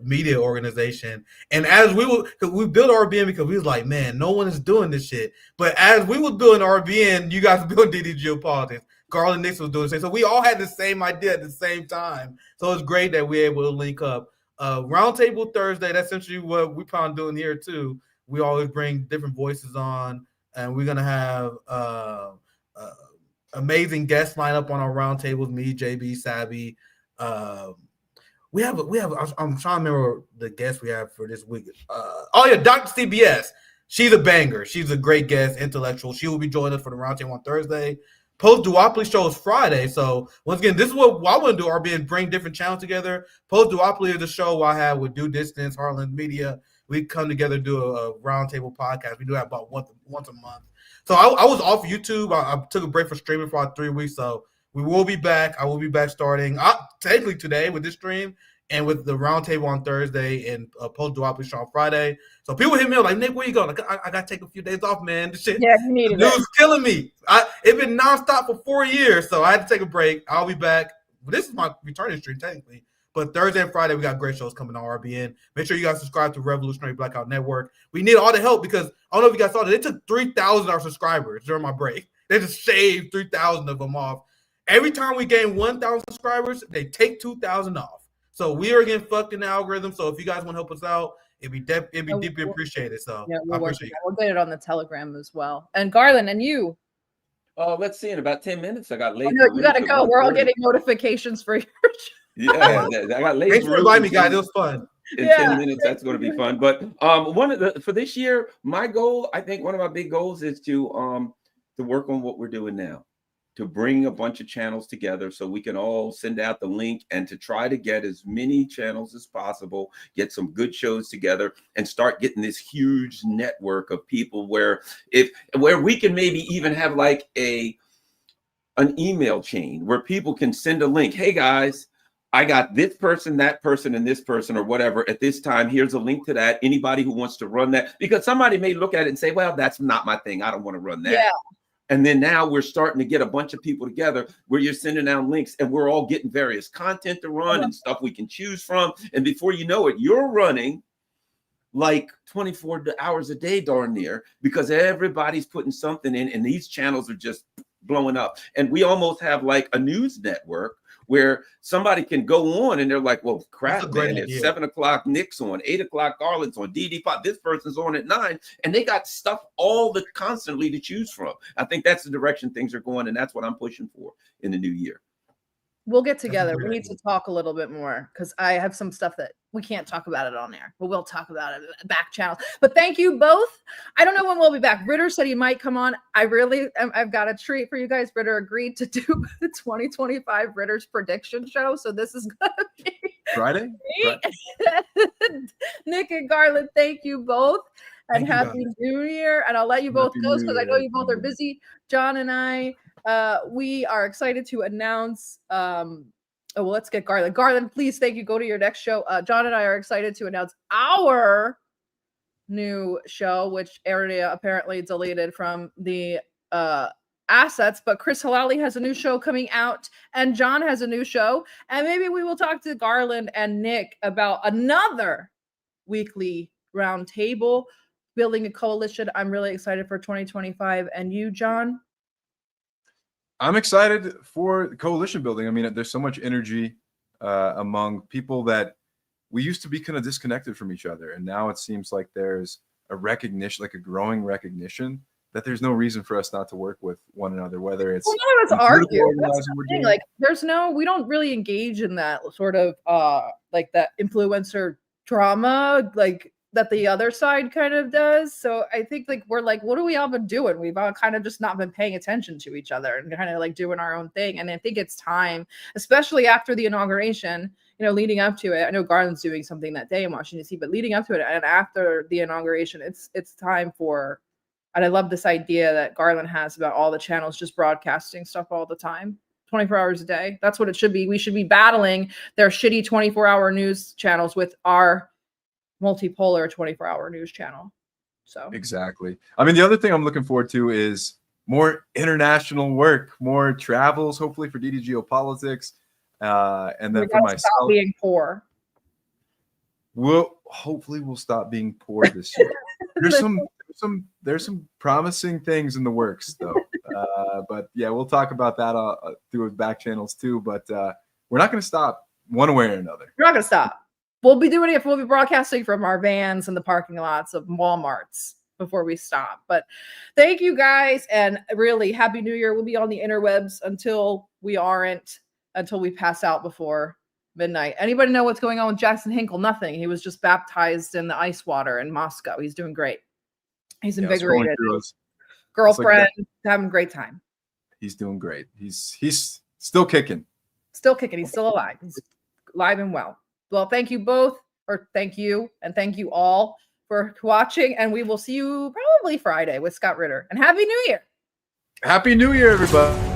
media organization, and as we built RBN because we was like, man, no one is doing this shit. But as we was building RBN, you guys built DD Geopolitics. Garland Nixon was doing the same. So we all had the same idea at the same time. So it's great that we're able to link up. Roundtable Thursday, that's essentially what we plan on doing here too. We always bring different voices on, and we're gonna have amazing guests line up on our roundtables. Me, JB, Savvy. We have. I'm trying to remember the guest we have for this week. Dr. CBS. She's a banger. She's a great guest, intellectual. She will be joining us for the roundtable on Thursday. Post Duopoly show is Friday. So once again, this is what I want to do. RBN bring different channels together. Post Duopoly is the show I have with Due Distance, Heartland Media. We come together, do a roundtable podcast. We do that about once a month. So I was off YouTube. I took a break for streaming for about 3 weeks. So we will be back. I will be back starting technically today with this stream and with the roundtable on Thursday and Post Duopoly show on Friday. So people hit me up like, Nick, where you going? I got to take a few days off, man. This shit, you needed it was killing me. It's been nonstop for 4 years, so I had to take a break. I'll be back. This is my returning stream technically. But Thursday and Friday, we got great shows coming on RBN. Make sure you guys subscribe to Revolutionary Blackout Network. We need all the help because I don't know if you guys saw that. They took 3,000 of our subscribers during my break. They just shaved 3,000 of them off. Every time we gain 1,000 subscribers, they take 2,000 off. So we are getting fucked in the algorithm. So if you guys want to help us out, it'd be deeply appreciated. So I appreciate it. We'll get it on the Telegram as well. And Garland, and you. Oh, let's see. In about 10 minutes, I got late. No, you got to go. We're all getting notifications for your show. Yeah, I got late. Thanks for inviting me, guys. It was fun. in 10 minutes. That's going to be fun. But for this year, my goal, I think one of my big goals is to work on what we're doing now, to bring a bunch of channels together so we can all send out the link and to try to get as many channels as possible, get some good shows together and start getting this huge network of people where we can maybe even have like an email chain where people can send a link. Hey guys, I got this person, that person, and this person or whatever at this time. Here's a link to that. Anybody who wants to run that, because somebody may look at it and say, well, that's not my thing. I don't want to run that. Yeah. And then now we're starting to get a bunch of people together where you're sending out links and we're all getting various content to run and stuff we can choose from. And before you know it, you're running like 24 hours a day darn near, because everybody's putting something in and these channels are just blowing up. And we almost have like a news network where somebody can go on and they're like, well, crap, man, it's 7 o'clock, Nick's on, 8 o'clock, Garland's on, DD5, this person's on at 9, and they got stuff constantly to choose from. I think that's the direction things are going, and that's what I'm pushing for in the new year. We'll get together. We need to talk a little bit more because I have some stuff that we can't talk about it on air, but we'll talk about it back channel. But thank you both. I don't know when we'll be back. Ritter said he might come on. I've got a treat for you guys. Ritter agreed to do the 2025 Ritter's prediction show. So this is going to be Friday. Nick and Garland, thank you both. And happy New Year. And I'll let you both go because I know you both are busy. John and I, we are excited to announce let's get Garland. Garland, please, thank you. Go to your next show. John and I are excited to announce our new show, which area apparently deleted from the assets, but Chris Halali has a new show coming out and John has a new show. And maybe we will talk to Garland and Nick about another weekly roundtable, building a coalition. I'm really excited for 2025. And you, John? I'm excited for coalition building. I mean, there's so much energy among people that we used to be kind of disconnected from each other. And now it seems like there's a recognition, like a growing recognition that there's no reason for us not to work with one another, whether it's none of us argue. That's the thing. Like we don't really engage in that sort of like that influencer drama, like that the other side kind of does. So I think like we're like, what have we all been doing? We've all kind of just not been paying attention to each other and kind of like doing our own thing. And I think it's time, especially after the inauguration, leading up to it. I know Garland's doing something that day in Washington DC, but leading up to it and after the inauguration, it's time for, and I love this idea that Garland has about all the channels just broadcasting stuff all the time, 24 hours a day. That's what it should be. We should be battling their shitty 24-hour news channels with our multipolar 24-hour news channel. So exactly. I mean, the other thing I'm looking forward to is more international work, more travels, hopefully for DD Geopolitics, and then for myself. Stop being poor. Hopefully we'll stop being poor this year. There's some promising things in the works though. But yeah, we'll talk about that through back channels too. But we're not going to stop one way or another. We're not going to stop. We'll be doing it. We'll be broadcasting from our vans in the parking lots of Walmarts before we stop. But thank you guys, and really happy New Year. We'll be on the interwebs until we pass out before midnight. Anybody know what's going on with Jackson Hinkle? Nothing. He was just baptized in the ice water in Moscow. He's doing great. He's invigorated. Girlfriend, having a great time. He's doing great. He's still kicking. Still kicking. He's still alive. He's alive and well. Well, thank you both, or thank you, and thank you all for watching. And we will see you probably Friday with Scott Ritter. And Happy New Year. Happy New Year, everybody.